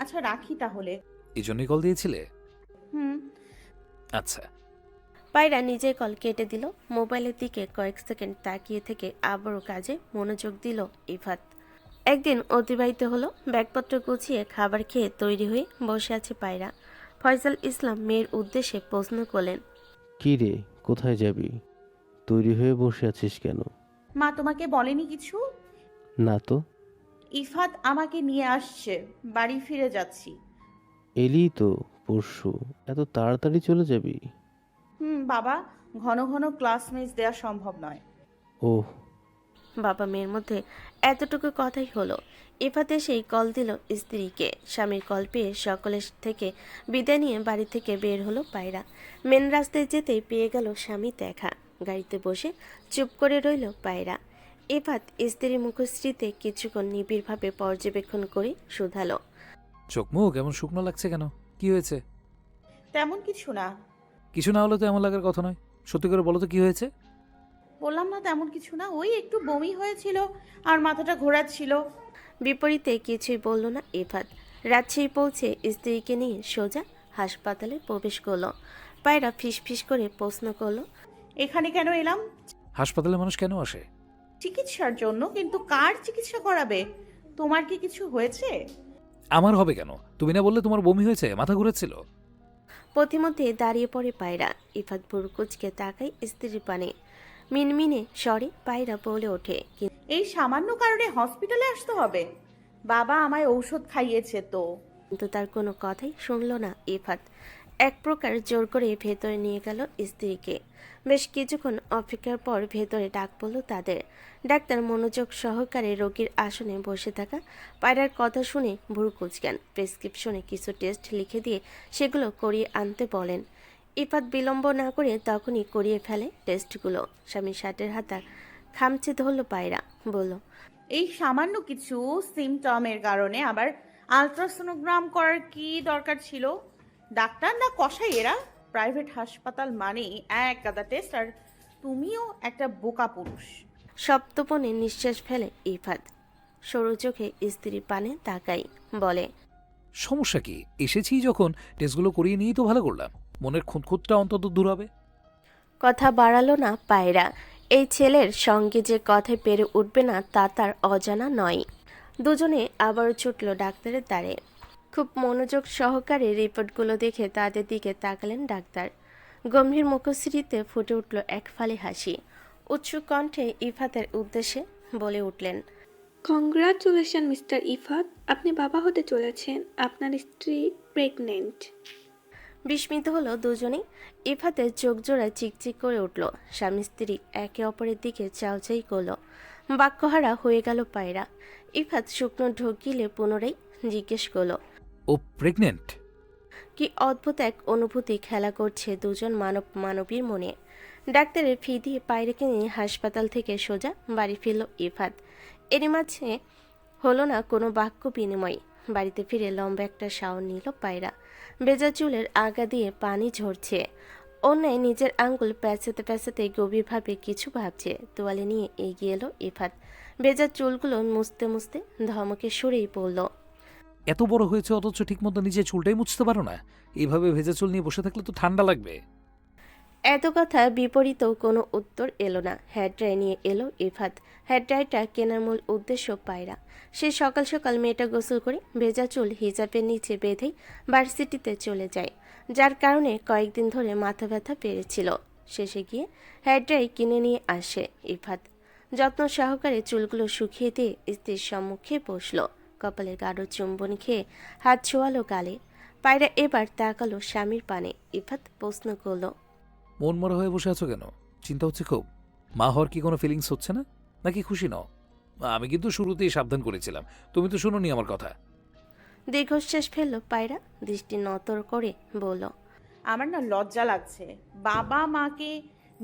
আচ্ছা রাখি তাহলে। এই জন্যই কল দিয়েছিলে? হুম। আচ্ছা। পায়রা নিজে কল কেটে দিল। মোবাইলের দিকে কয়েক সেকেন্ড তাকিয়ে থেকে আবারও কাজে মনোযোগ দিল ইফাত। একদিন অতিবাহিত হলো। ব্যাগপত্র গুছিয়ে খাবার খেয়ে তৈরি হয়ে বসে আছে পায়রা। ফয়সাল ইসলাম মেয়ের উদ্দেশ্যে প্রশ্ন করলেন, কি রে, কোথায় যাবি? তৈরি হয়ে বসে আছিস কেন? মা তোমাকে বলেনি কিছু? না তো। ইফাত আমাকে নিয়ে আসছে, বাড়ি ফিরে যাচ্ছি। এলি তো পরশু, এত তাড়াতাড়ি চলে যাবি? বাবা, ঘন ঘন ক্লাস মিস দেওয়া সম্ভব নয়। ওহ। বাবা মেয়ের মধ্যে এতটুকু কথাই হলো। ইফাতে সেই কল দিল স্ত্রীকে। স্বামীর কল পেয়ে সকলের থেকে বিদায় নিয়ে বাড়ি থেকে বের হলো পায়রা। মেন রাস্তায় যেতেই পেয়ে গেল স্বামী দেখা। গাড়িতে বসে চুপ করে রইল পায়রা। ইফাত স্ত্রীর মুখশ্রীতে কিছুক্ষণ নিবিড়ভাবে পর্যবেক্ষণ করে শুধালো, চোখ মুখ এমন শুকনো লাগছে কেন? কি হয়েছে? তেমন কিছু না। কিছু না হলে তো এমন লাগার কথা নয়। সত্যি করে বলো তো কি হয়েছে? বললাম না তেমন কিছু না, ওই একটু বমি হয়েছিল আর মাথাটা ঘোরাচ্ছিল। বিপরীতে কিছুই বলল না ইফাত। রাজশাহী পৌঁছে স্ত্রীকে নিয়ে সোজা হাসপাতালে প্রবেশ করলো। পায়রা ফিসফিস করে প্রশ্ন করলো, এখানে কেন এলাম? হাসপাতালে মানুষ কেন আসে? চিকিৎসার জন্য, কিন্তু কার চিকিৎসা করাবে? তোমার কি কিছু হয়েছে? আমার হবে কেন? তুমি না বললে তোমার বমি হয়েছে, মাথা ঘুরেছিল? পথিমধ্যে দাঁড়িয়ে পড়ে পায়রা। ইফাত ভুরকুচকে তাকায় স্ত্রীর পানে। মিনমিনে স্বরে পায়রা বলে ওঠে, এই সামান্য কারণে হসপিটালে আসতে হবে? বাবা আমায় ঔষধ খাইয়েছে তো। কিন্তু তার কোনো কথাই শুনল না ইফাত। এক প্রকার জোর করে ভেতরে নিয়ে গেল স্ত্রীকে। বেশ কিছুক্ষণ অপেক্ষার পর ভেতরে ডাক পড়ল তাদের। ডাক্তার মনোযোগ সহকারে রোগীর আসনে বসে থাকা পায়রার কথা শুনে ভুরু কুঁচকান। প্রেসক্রিপশনে কিছু টেস্ট লিখে দিয়ে সেগুলো করিয়ে আনতে বলেন। ইফাত বিলম্ব না করে তখনই করিয়ে ফেলে টেস্টগুলো। স্বামীর শার্টের হাতা খামচে ধরল পায়রা, বলল, এই সামান্য কিছু সিমটমের কারণে আবার আলট্রাসোনোগ্রাম করার কি দরকার ছিল? ডাক্তার না কষাই এরা? প্রাইভেট হাসপাতাল মানেই এক গাদা টেস্ট, আর তুমিও একটা বোকা পুরুষ। সপ্তপনে নিঃশ্বাস ফেলে ইফাত। সরু চোখে স্ত্রীর পানে তাকাই, বলে, সমস্যা কি? এসেছি যখন টেস্টগুলো করিয়ে নিয়েই তো ভালো করলাম। মনের খুঁতখুঁতটা অন্তত দূর হবে। কথা বাড়ালো না পায়রা। এই ছেলের সঙ্গে যে কথায় পেরে উঠবে না তা তার অজানা নয়। দুজনে আবারও ছুটল ডাক্তারের দ্বারে। খুব মনোযোগ সহকারে রিপোর্টগুলো দেখে তাদের দিকে তাকালেন ডাক্তার। গম্ভীর মুখশ্রীতে ফুটে উঠল এক ফালি হাসি। উৎসুক কণ্ঠে ইফাতের উদ্দেশ্যে বলে উঠলেন, কংগ্রাচুলেশন মিস্টার ইফাত, আপনি বাবা হতে চলেছেন। আপনার স্ত্রী প্রেগনেন্ট। বিস্মিত হলো দুজনেই। ইফাতের চোখ জোড়ায় চিকচিক করে উঠল। স্বামী স্ত্রী একে অপরের দিকে চাওচাই করল। বাক্যহারা হয়ে গেল পায়রা। ইফাত শুকনো ঢোক গিলে পুনরায় জিজ্ঞেস করল, ও প্রেগনেন্ট? কি অদ্ভুত এক অনুভূতি খেলা করছে দুজন মানবীর মনে। ডাক্তারের ফি দিয়ে পায়রাকে নিয়ে হাসপাতাল থেকে সোজা বাড়ি ফিরল ইফাত। এরই মাঝে হলো না কোনো বাক্য বিনিময়। বাড়িতে ফিরে লম্বা একটা শাওয়ার নিল পায়রা। ভেজা চুলের আগা দিয়ে পানি ঝরছে। অন্যায় নিজের আঙ্গুল প্যাঁচাতে প্যাঁচাতে গভীরভাবে কিছু ভাবছে। তোয়ালে নিয়ে এগিয়ে এলো ইফাত। ভেজা চুলগুলো মুছতে মুছতে ধমকে সুরেই পড়ল, এত বড় হয়েছে অথচ ঠিকমতো নিজে চুলটাই মুছতে পারো না? এইভাবে ভেজা চুল নিয়ে বসে থাকলে তো ঠান্ডা লাগবে। এত কথা বিপরীতও কোনো উত্তর এলো না। হেয়ার ড্রাই নিয়ে এলো ইফাত। হেয়ার ড্রাইটা কেনার মূল উদ্দেশ্য পায়রা। সে সকাল সকাল মেয়েটা গোসল করে ভেজা চুল হিজাবের নিচে বেঁধেই ভার্সিটিতে চলে যায়, যার কারণে কয়েকদিন ধরে মাথা ব্যথা বেড়েছিল। শেষে গিয়ে হেয়ার ড্রাই কিনে নিয়ে আসে ইফাত। যত্ন সহকারে চুলগুলো শুকিয়ে দিয়ে স্ত্রীর সম্মুখে বসল। কপালে গাঢ় চুম্বন খেয়ে হাত ছোয়ালো গালে। পায়রা এবার তাকালো স্বামীর পানে। ইফাত প্রশ্ন করল, মন মরা হয়ে বসে আছো কেন? চিন্তা হচ্ছে খুব? মা হওয়ার কি কোনো ফিলিংস হচ্ছে না, নাকি খুশি নও? আমি কিন্তু শুরুতেই সাবধান করেছিলাম, তুমি তো শুনোনি আমার কথা। দীর্ঘশ্বাস ফেলল পায়রা, দৃষ্টি নতর করে বলল, আমার না লজ্জা লাগছে। বাবা মাকে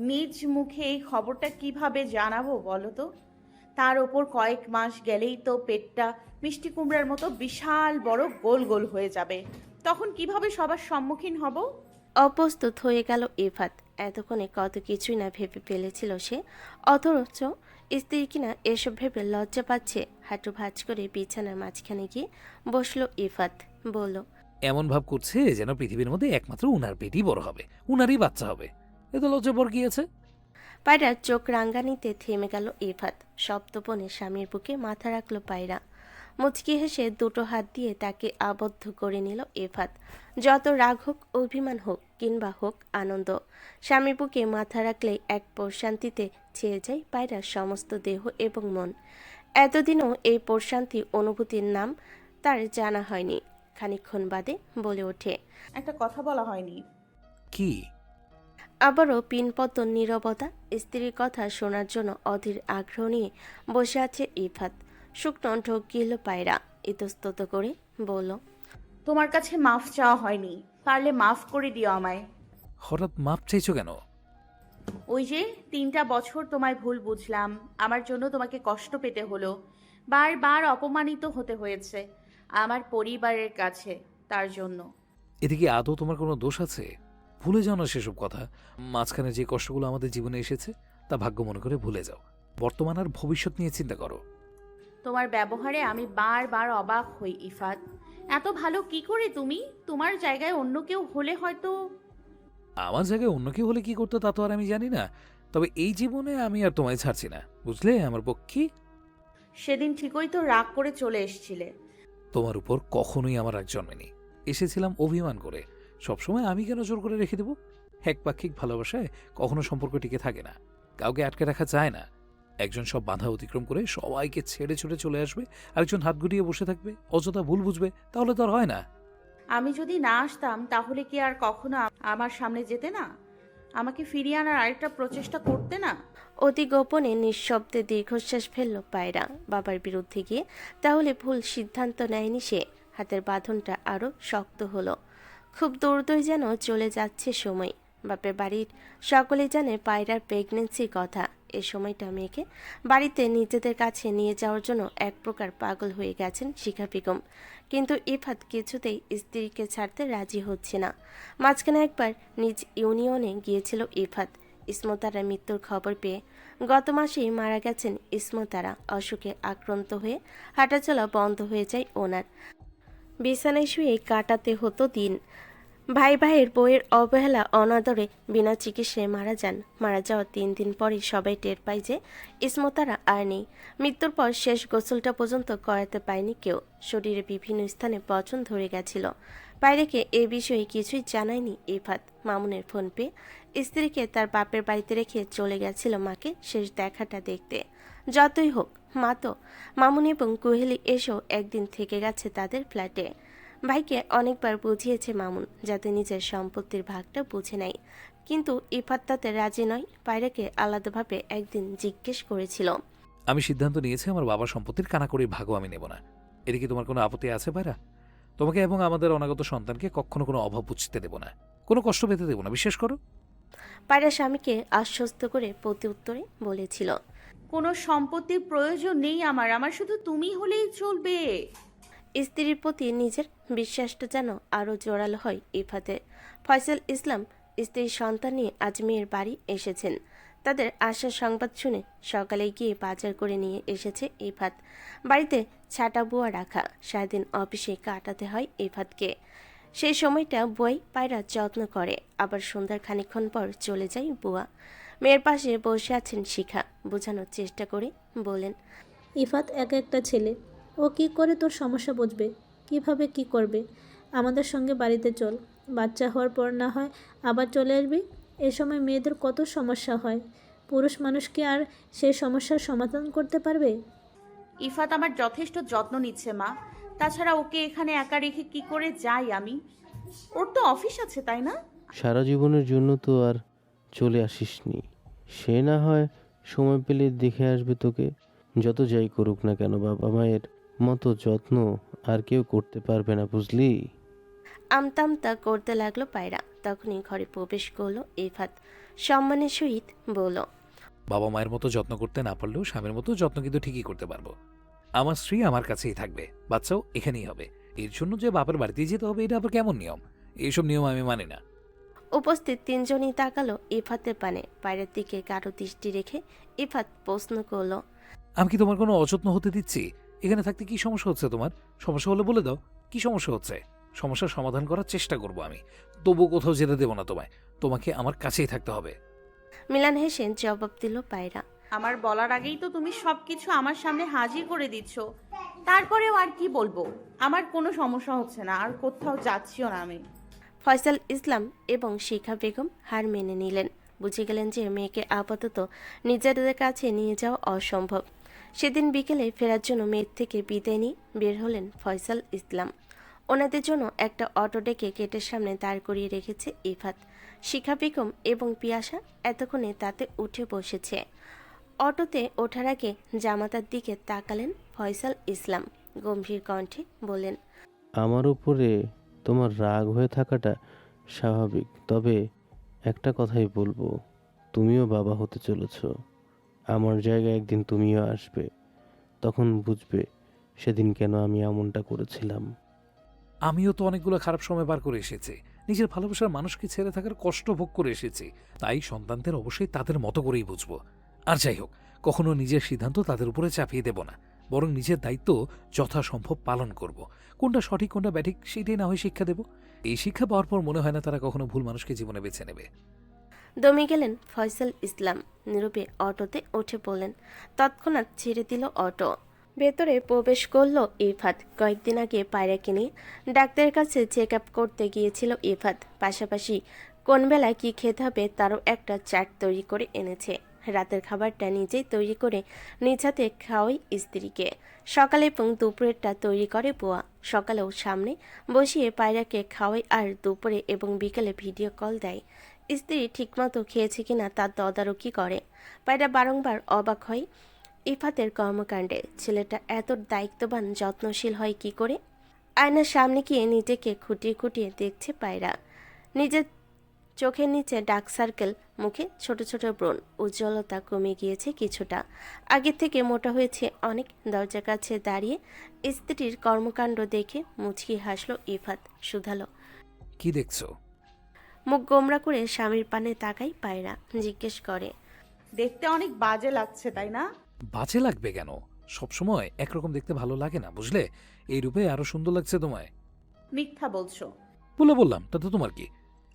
নিজ মুখে এই খবরটা কিভাবে জানাবো বলো তো? তার ওপর কয়েক মাস গেলেই তো পেটটা মিষ্টি কুমড়ার মতো বিশাল বড় গোল গোল হয়ে যাবে। তখন কিভাবে সবার সম্মুখীন হব? অপ্রস্তুত হয়ে গেল ইফাত। এতক্ষণে কত কিছুই না ভেবে ফেলেছিল সে, অথচ স্ত্রী কিনা এসব ভেবে লজ্জা পাচ্ছে। হাঁটু ভাঁজ করে বিছানার মাঝখানে গিয়ে বসলো ইফাত, বলল, এমন ভাব করছে যেন পৃথিবীর মধ্যে একমাত্র উনার পেটই বড় হবে, উনারই বাচ্চা হবে। এত লজ্জা বর গিয়েছে। পায়রার চোখ রাঙ্গানিতে থেমে গেল ইফাত। সপ্তপনে স্বামীর বুকে মাথা রাখল পায়রা। মুচকি হেসে দুটো হাত দিয়ে তাকে আবদ্ধ করে নিল ইফাত। যত রাগ হোক, অভিমান হোক কিংবা হোক আনন্দ, স্বামীর বুকে মাথা রাখলেই এক প্রশান্তিতে ছেয়ে যায় পায়রার সমস্ত দেহ এবং মন। এতদিনও এই প্রশান্তি অনুভূতির নাম তার জানা হয়নি। খানিকক্ষণ বাদে বলে ওঠে, একটা কথা বলা হয়নি। কি? আবারও পিনপত নীরবতা। স্ত্রীর কথা শোনার জন্য অধীর আগ্রহ নিয়ে বসে আছে ইফাত। শুকনো ঢোক গিল পায়রা, ইতস্তত করে বলল, তোমার কাছে মাফ চাওয়া হয়নি, পারলে মাফ করে দিও আমায়। হঠাৎ মাপ চাইছো কেন? ওই যে 3টা বছর তোমায় ভুল বুঝলাম, আমার জন্য তোমাকে কষ্ট পেতে হলো, বারবার অপমানিত হতে হয়েছে আমার পরিবারের কাছে, তার জন্য। এতে কি আদৌ তোমার কোনো দোষ আছে? ভুলে যাও না সেসব কথা। মাঝখানে যে কষ্টগুলো আমাদের জীবনে এসেছে তা ভাগ্য মনে করে ভুলে যাও। বর্তমান আর ভবিষ্যৎ নিয়ে চিন্তা করো। তোমার ব্যবহারে আমি বারবার অবাক হই ইফাত। এত ভালো কি করে তুমি? তোমার জায়গায় অন্য কেউ হলে হয়তো। আমার জায়গায় অন্য কেউ হলে কি করতো তা তো আর আমি জানি না, তবে এই জীবনে আমি আর তোমায় ছাড়ছি না, বুঝলে আমার পক্ষী। সেদিন ঠিকই তো রাগ করে চলে এসেছিলে। তোমার উপর কখনোই আমার রাগ জন্মেনি। এসেছিলাম অভিমান করে। সবসময় আমি কেন জোর করে রেখে দেবো? একপাক্ষিক ভালোবাসায় কখনো সম্পর্ক টিকে থাকে না, কাউকে আটকে রাখা যায় না। একজন সব বাধা অতিক্রম করে সবাইকে ছেড়ে ছুড়ে চলে আসবে, আরেকজন হাত গুটিয়ে বসে থাকবে, অযথা ভুল বুঝবে, তাহলে তো আর হয় না। আমি যদি না আসতাম তাহলে কি আর কখনো আমার সামনে যেতে না? আমাকে ফিরিয়ে আনার আরেকটা প্রচেষ্টা করতে না? অতি গোপনে নিঃশব্দে দীর্ঘশ্বাস ফেলল পায়রা। বাবার বিরুদ্ধে গিয়ে তাহলে ভুল সিদ্ধান্ত নেয়নি সে। হাতের বাঁধনটা আরও শক্ত হলো। খুব দূরদূর যেন চলে যাচ্ছে সময়। বাপের বাড়ির সকলেই জানে পায়রার প্রেগনেন্সির কথা। এ সময়টা মেয়েকে বাড়িতে নিজেদের কাছে নিয়ে যাওয়ার জন্য এক প্রকার পাগল হয়ে গেছেন শিখা বেগম। কিন্তু ইফাত কিছুতেই স্ত্রীকে ছাড়তে রাজি হচ্ছে না। মাঝখানে একবার নিজ ইউনিয়নে গিয়েছিল ইফাত ইসমতারা মৃত্যুর খবর পেয়ে। গত মাসেই মারা গেছেন ইসমতারা। অসুখে আক্রান্ত হয়ে হাঁটাচলা বন্ধ হয়ে যায় ওনার। বিছানায় শুয়ে কাটাতে হতো দিন। ভাইয়ের বউয়ের অবহেলা অনাদরে বিনা চিকিৎসায় মারা যান। মারা যাওয়ার 3 দিন পরই সবাই টের পায় যে ইসমতারা আর নেই। মৃত্যুর পর শেষ গোসলটা পর্যন্ত করাতে পায়নি কেউ। শরীরে বিভিন্ন স্থানে পচন ধরে গেছিল। পায়রাকে এ বিষয়ে কিছুই জানায়নি ইফাত। মামুনের ফোন পেয়ে স্ত্রীকে তার বাপের বাড়িতে রেখে চলে গেছিল মাকে শেষ দেখাটা দেখতে। যতই হোক মা তো। মামুন এবং কোহেলি এসেও একদিন থেকে গেছে তাদের ফ্ল্যাটে। ভাইকে অনেকবার বুঝিয়েছে মামুন যাতে নিজের সম্পত্তির ভাগটা বুঝে নেয়, কিন্তু ইফাত তাতে রাজি নয়। পায়রাকে আলাদাভাবে একদিন জিজ্ঞেস করেছিল, আমি সিদ্ধান্ত নিয়েছি আমার বাবার সম্পত্তির কানাকড়ির ভাগও আমি নেব না। এদিকে তোমার কোনো আপত্তি আছে পায়রা? তোমাকে এবং আমাদের অনাগত সন্তানকে কখনো কোনো অভাব বুঝতে দেব না, কোনো কষ্ট পেতে দেব না, বিশ্বাস করো। পায়রা স্বামীকে আশ্বস্ত করে প্রতি উত্তরে বলেছিল, কোনো সম্পত্তির প্রয়োজন নেই আমার, আমার শুধু তুমি হলেই চলবে। স্ত্রীর প্রতি নিজের বিশ্বাসটা যেন আরও জোরালো হয় ইফাতের। ফয়সাল ইসলাম স্ত্রীর সন্তান নিয়ে আজ মেয়ের বাড়ি এসেছেন। তাদের আসার সংবাদ শুনে সকালে গিয়ে বাজার করে নিয়ে এসেছে ইফাত। বাড়িতে ছাটা বুয়া রাখা। সারাদিন অফিসে কাটাতে হয় ইফাতকে। সেই সময়টা বুয়াই পায়রা যত্ন করে। আবার সন্ধ্যার খানিকক্ষণ পর চলে যায় বুয়া। মেয়ের পাশে বসে আছেন শিখা। বোঝানোর চেষ্টা করে বলেন, ইফাত একা একটা ছেলে, ও কি করে তোর সমস্যা বুঝবে? কিভাবে কি করবে? আমাদের সঙ্গে বাড়িতে চল, বাচ্চা হওয়ার পর না হয় আবার চলে আসবি। এ সময় মেয়েদের কত সমস্যা হয়, পুরুষ মানুষ কি আর সেই সমস্যার সমাধান করতে পারবে? ইফাত আমার যথেষ্ট যত্ন নিচ্ছে মা। তাছাড়া ওকে এখানে একা রেখে কি করে যাই আমি? ওর তো অফিস আছে, তাই না? সারা জীবনের জন্য তো আর চলে আসিসনি। সে না হয় সময় পেলে দেখে আসবে তোকে। যত যাই করুক না কেন বাবা মায়ের মতো যত্ন আর কেউ করতে পারবে না, বুঝলি? আমতামতা করতে লাগলো পায়রা। তখনই ঘরে প্রবেশ করলো ইফাত। সম্মানের সহিত বলল, বাবা মায়ের মতো যত্ন করতে না পারলেও স্বামীর মতো যত্ন কিন্তু ঠিকই করতে পারবো। আমার স্ত্রী আমার কাছেই থাকবে, বাচ্চাও এখানেই হবে। এর জন্য যে বাপের বাড়িতেই যেতে হবে, এটা আবার কেমন নিয়ম? এইসব নিয়ম আমি মানি না। উপস্থিত 3 জনই তাকালো ইফাতের পানে। পায়রার দিকে কারো দৃষ্টি রেখে ইফাত প্রশ্ন করলো, আমি কি তোমার কোনো অযত্ন হতে দিচ্ছি? এখানে থাকতে কি সমস্যা হচ্ছে তোমার? সমস্যা হলে বলে দাও, কি সমস্যা হচ্ছে? সমস্যার সমাধান করার চেষ্টা করব আমি। তবুও কোথাও যেতে দেবো না তোমায়। তোমাকে আমার কাছেই থাকতে হবে। মিলান হেসে জবাব দিল পায়রা, আমার বলার আগেই তো তুমি সবকিছু আমার সামনে হাজির করে দিচ্ছ। তারপরেও আর কি বলবো? আমার কোনো সমস্যা হচ্ছে না, আর কোথাও যাচ্ছিও না আমি। ফয়সাল ইসলাম এবং শিখা বেগম হার মেনে নিলেন। বুঝে গেলেন যে মেয়েকে আপাতত নিজেদের কাছে নিয়ে যাওয়া অসম্ভব। সেদিন বিকেলে ফেরার জন্য মেয়ের থেকে বিদায় নিয়ে বের হলেন ফয়সাল ইসলাম। ওনাদের জন্য একটা অটো ডেকে গেটের সামনে দাঁড় করিয়ে রেখেছে ইফাত। শিখা বেগম এবং পিয়াসা এতক্ষণে তাতে উঠে বসেছে। অটোতে ওঠার আগে জামাতার দিকে তাকালেন ফয়সাল ইসলাম। গম্ভীর কণ্ঠে বললেন, আমার উপরে তোমার রাগ হয়ে থাকাটা স্বাভাবিক, তবে একটা কথাই বলবো, তুমিও বাবা হতে চলেছ। আমার জায়গায় একদিন তুমিও আসবে, তখন বুঝবে সেদিন কেন আমি এমনটা করেছিলাম। আমিও তো অনেকগুলো খারাপ সময় পার করে এসেছি। নিজের ভালোবাসার মানুষকে ছেড়ে থাকার কষ্ট ভোগ করে এসেছি। তাই সন্তানদের অবশ্যই তাদের মতো করেই বুঝবো। আর যাই হোক, কখনো নিজের সিদ্ধান্ত তাদের উপরে চাপিয়ে দেব না, বরং নিজের দায়িত্ব যথাসম্ভব পালন করব। কোনটা সঠিক কোনটা ব্যাঠিক সেটাই না হয় শিক্ষা দেব। এই শিক্ষা পাওয়ার পর মনে হয় না তারা কখনো ভুল মানুষকে জীবনে বেছে নেবে। দমে গেলেন ফয়সাল ইসলাম। নীরবে অটোতে উঠে পড়লেন। তৎক্ষণাৎ ছেড়ে দিল অটো। ভেতরে প্রবেশ করল ইফাত। কয়েকদিন আগে পায়রাকে নিয়ে ডাক্তারের কাছে চেক আপ করতে গিয়েছিল ইফাত। পাশাপাশি কোন বেলায় কী খেতে হবে তারও একটা চার্ট তৈরি করে এনেছে। রাতের খাবারটা নিজেই তৈরি করে নিজ হাতে খাওয়াই স্ত্রীকে। সকালে এবং দুপুরেরটা তৈরি করে বুয়া। সকালেও সামনে বসিয়ে পায়রাকে খাওয়াই আর দুপুরে এবং বিকেলে ভিডিও কল দেয়। স্ত্রী ঠিকমতো খেয়েছে কিনা তার তদারকি করে। পায়রা বারংবার অবাক হয় ইফাতের কর্মকাণ্ডে। ছেলেটা এত দায়িত্ববান যত্নশীল হয় কি করে? আয়নার সামনে গিয়ে নিজেকে খুঁটিয়ে খুঁটিয়ে দেখছে পায়রা। নিজের চোখের নিচে ডার্ক সার্কেল, মুখে ছোট ছোট ব্রণ, উজ্জ্বলতা কমে গিয়েছে কিছুটা। আগের থেকে মোটা হয়েছে অনেক। দরজার কাছে দাঁড়িয়ে স্ত্রীর কর্মকাণ্ড দেখে মুচকি হাসলো ইফাত। শুধালো, কি দেখছো? মুখ গোমরা করে স্বামীর পানে তাকাই পায়রা। জিজ্ঞেস করে, দেখতে অনেক বাজে লাগছে তাই না? বাজে লাগবে কেন? সবসময় একরকম দেখতে ভালো লাগে না, বুঝলে? এই রূপে আরো সুন্দর লাগছে তোমায়। মিথ্যা বলছো। বললাম, তাতে তোমার কি?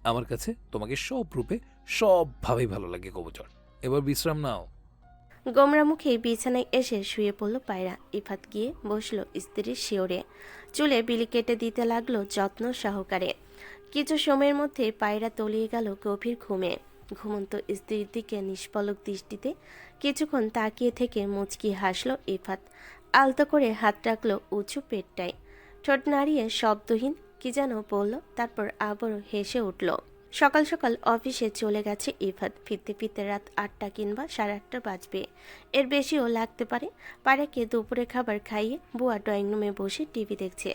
আমার কাছে তোমাকে সব রূপে সবভাবেই ভালো লাগে কবুতর। এবার বিশ্রাম নাও। গোমরা মুখে বিছানায় এসে শুয়ে পড়ল পায়রা। ইফাত গিয়ে বসলো স্ত্রীর শিওরে। চুলে বিলি কেটে দিতে লাগলো যত্ন সহকারে। কিছু সময়ের মধ্যে পায়রা তলিয়ে গেল গভীর ঘুমে। ঘুমন্ত স্ত্রীর দিকে নিষ্পলক দৃষ্টিতে কিছুক্ষণ তাকিয়ে থেকে মুচকি হাসলো ইফাত। আলতো করে হাত রাখলো উঁচু পেটটায়। ঠোঁট নাড়িয়ে শব্দহীন কি যেন বলল, তারপর আবারও হেসে উঠল। সকাল সকাল অফিসে চলে গেছে ইফাত। ফিরতে ফিরতে রাত 8টা কিংবা 8:30 বাজবে, এর বেশিও লাগতে পারে। পায়রাকে দুপুরে খাবার খাইয়ে বুয়া ড্রয়িং রুমে বসে টিভি দেখছে।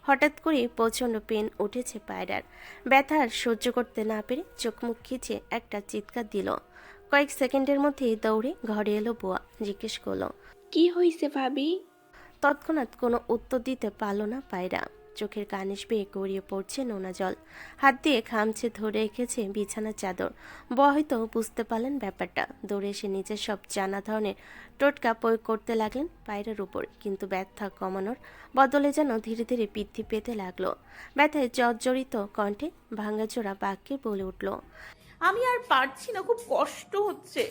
হঠাৎ করে প্রচণ্ড পেন উঠেছে পায়রার। ব্যথা আর সহ্য করতে না পেরে চোখ মুখ খিচে একটা চিৎকার দিল। কয়েক সেকেন্ডের মধ্যেই দৌড়ে ঘরে এলো বুয়া। জিজ্ঞেস করলো, কি হয়েছে ভাবি? তৎক্ষণাৎ কোনো উত্তর দিতে পারল না পায়রা। চোখের কানিশ বেয়ে গড়িয়ে পড়ছে নোনা জল। হাত দিয়ে খামচে ধরে রেখেছে বিছানার চাদর। বুয়া হয়তো বুঝতে পারলেন ব্যাপারটা। দৌড়ে এসে নিজের সব জানা ধরনের টোটকা প্রয়োগ করতে লাগলেন পায়রার উপর। কিন্তু ব্যথা কমানোর বদলে যেন ধীরে ধীরে বৃদ্ধি পেতে লাগলো। ব্যথায় জর্জরিত কণ্ঠে ভাঙাচোরা বাক্যে বলে উঠল, আমি আর পারছি না, খুব কষ্ট হচ্ছে।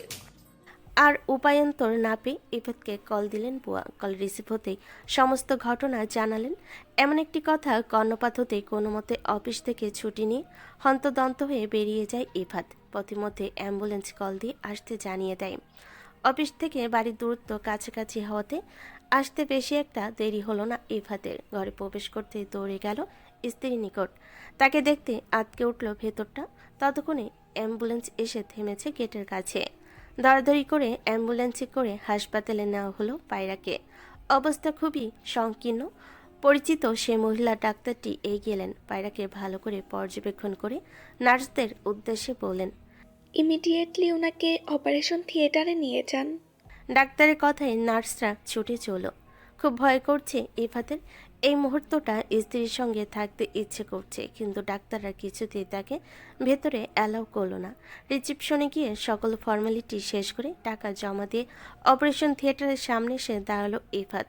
আর উপায়ন্তর না পেয়ে ইফাতকে কল দিলেন বুয়া। কল রিসিভ হতেই সমস্ত ঘটনা জানালেন। এমন একটি কথা কর্ণপাত হতেই কোনো মতে অফিস থেকে ছুটি নিয়ে হন্তদন্ত হয়ে বেরিয়ে যায় ইফাত। পথিমধ্যে অ্যাম্বুলেন্স কল দিয়ে আসতে জানিয়ে দেয়। অফিস থেকে বাড়ির দূরত্ব কাছাকাছি হওয়াতে আসতে বেশি একটা দেরি হলো না ইফাতের। ঘরে প্রবেশ করতে দৌড়ে গেল স্ত্রীর নিকট। তাকে দেখতে আটকে উঠল ভেতরটা। ততক্ষণে অ্যাম্বুলেন্স এসে থেমেছে গেটের কাছে। দরাদরি করে অ্যাম্বুলেন্সে করে হাসপাতালে নেওয়া হলো পায়রাকে। অবস্থা খুবই সংকীর্ণ। পরিচিত সে মহিলা ডাক্তারটি এগিয়ে এলেন। পায়রাকে ভালো করে পর্যবেক্ষণ করে নার্সদের উদ্দেশ্যে বললেন, ইমিডিয়েটলি ওনাকে অপারেশন থিয়েটারে নিয়ে যান। ডাক্তারের কথায় নার্সরা ছুটে চলল। খুব ভয় করছে ইফাতের। এই মুহূর্তটা স্ত্রীর সঙ্গে থাকতে ইচ্ছে করছে, কিন্তু ডাক্তাররা কিছুতেই তাকে ভেতরে অ্যালাউ করলো না। রিসিপশনে গিয়ে সকল ফর্মালিটি শেষ করে টাকা জমা দিয়ে অপারেশন থিয়েটারের সামনে এসে দাঁড়ালো ইফাত।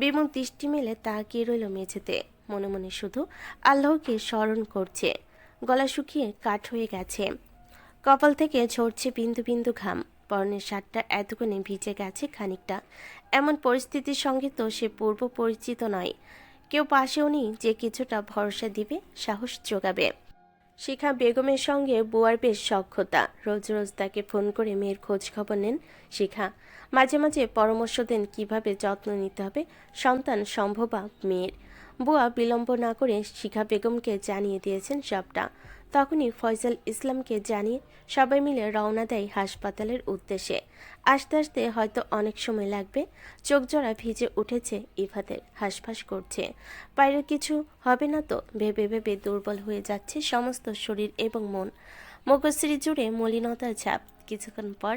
বিমুখ দৃষ্টি মেলে তাকিয়ে রইল মেঝেতে। মনে মনে শুধু আল্লাহকে স্মরণ করছে। গলা শুকিয়ে কাঠ হয়ে গেছে। কপাল থেকে ঝরছে বিন্দু বিন্দু ঘাম। পরনের শার্টটা এতক্ষণে ভিজে গেছে খানিকটা। এমন পরিস্থিতির সঙ্গে তো সে পূর্ব পরিচিত নয়। কেউ পাশেও নেই যে কিছুটা ভরসা দিবে, সাহস যোগাবে। শিখা বেগমের সঙ্গে বুয়ার বেশ সখ্যতা। রোজ রোজ তাকে ফোন করে মেয়ের খোঁজ খবর নেন শিখা। মাঝে মাঝে পরামর্শ দেন কিভাবে যত্ন নিতে হবে সন্তান সম্ভবা মেয়ের। বুয়া বিলম্ব না করে শিখা বেগমকে জানিয়ে দিয়েছেন সবটা। তখনই ফয়সাল ইসলামকে জানিয়ে সবাই মিলে রওনা দেয় হাসপাতালের উদ্দেশ্যে। আস্তে আস্তে হয়তো অনেক সময় লাগবে। চোখ জোড়া ভিজে উঠেছে ইফাতের। হাঁসফাঁস করছে। পায়ের কিছু হবে না তো ভেবে ভেবে দুর্বল হয়ে যাচ্ছে সমস্ত শরীর এবং মন। মুখশ্রী জুড়ে মলিনতার ছাপ। কিছুক্ষণ পর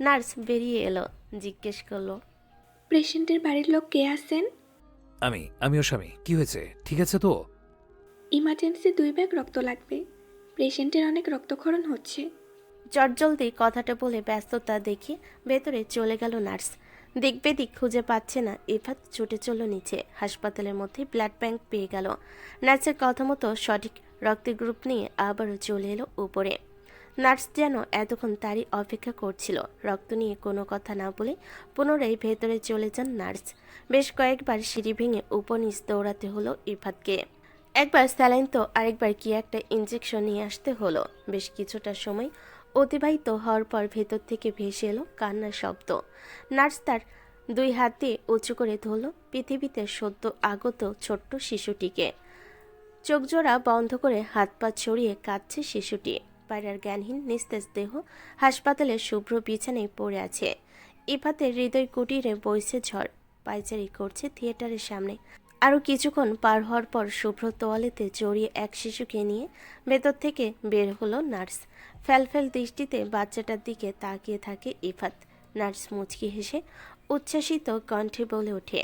নার্স বেরিয়ে এলো। জিজ্ঞেস করলো, পেশেন্টের বাড়ির লোক কে আছেন? আমি ওর স্বামী। কি হয়েছে? ঠিক আছে তো? ইমার্জেন্সি 2 ব্যাগ রক্ত লাগবে। পেশেন্টের অনেক রক্তক্ষরণ হচ্ছে। চটজলদি কথাটা বলে ব্যস্ততা দেখিয়ে ভেতরে চলে গেল নার্স। দিকবেদিক খুঁজে পাচ্ছে না ইফাত ছুটে চলল নিচে। হাসপাতালের মধ্যে ব্লাড ব্যাংক পেয়ে গেল। নার্সের কথা মতো সঠিক রক্তের গ্রুপ নিয়ে আবারও চলে এলো উপরে। নার্স যেন এতক্ষণ তারই অপেক্ষা করছিল। রক্ত নিয়ে কোনো কথা না বলে পুনরায় ভেতরে চলে যান নার্স। বেশ কয়েকবার সিঁড়ি ভেঙে উপনিচ দৌড়াতে হলো ইফাতকে। একবার স্যালাইন তো আরেকবার কি একটা ইঞ্জেকশন নিয়ে আসতে হলো। বেশ কিছুটা সময় অতিবাহিত হওয়ার পর ভেতর থেকে ভেসে এলো কান্নার শব্দ। নার্স তার 2 হাত দিয়ে উঁচু করে ধরল পৃথিবীতে সদ্য আগত ছোট্ট শিশুটিকে। চোখজোড়া বন্ধ করে হাত পা ছড়িয়ে কাঁদছে শিশুটি। পায়রার জ্ঞানহীন নিস্তেজ দেহ হাসপাতালের শুভ্র বিছানায় পড়ে আছে। ইফাতের হৃদয় কুটিরে বইছে ঝড়। পায়চারি করছে থিয়েটারের সামনে। আরও কিছুক্ষণ পার হওয়ার পর শুভ্র তোয়ালেতে জড়িয়ে এক শিশুকে নিয়ে ভেতর থেকে বের হলো নার্স। ফ্যালফ্যাল দৃষ্টিতে বাচ্চাটার দিকে তাকিয়ে থাকে ইফাত। নার্স মুচকি হেসে উচ্ছ্বাসিত কণ্ঠে বলে ওঠে,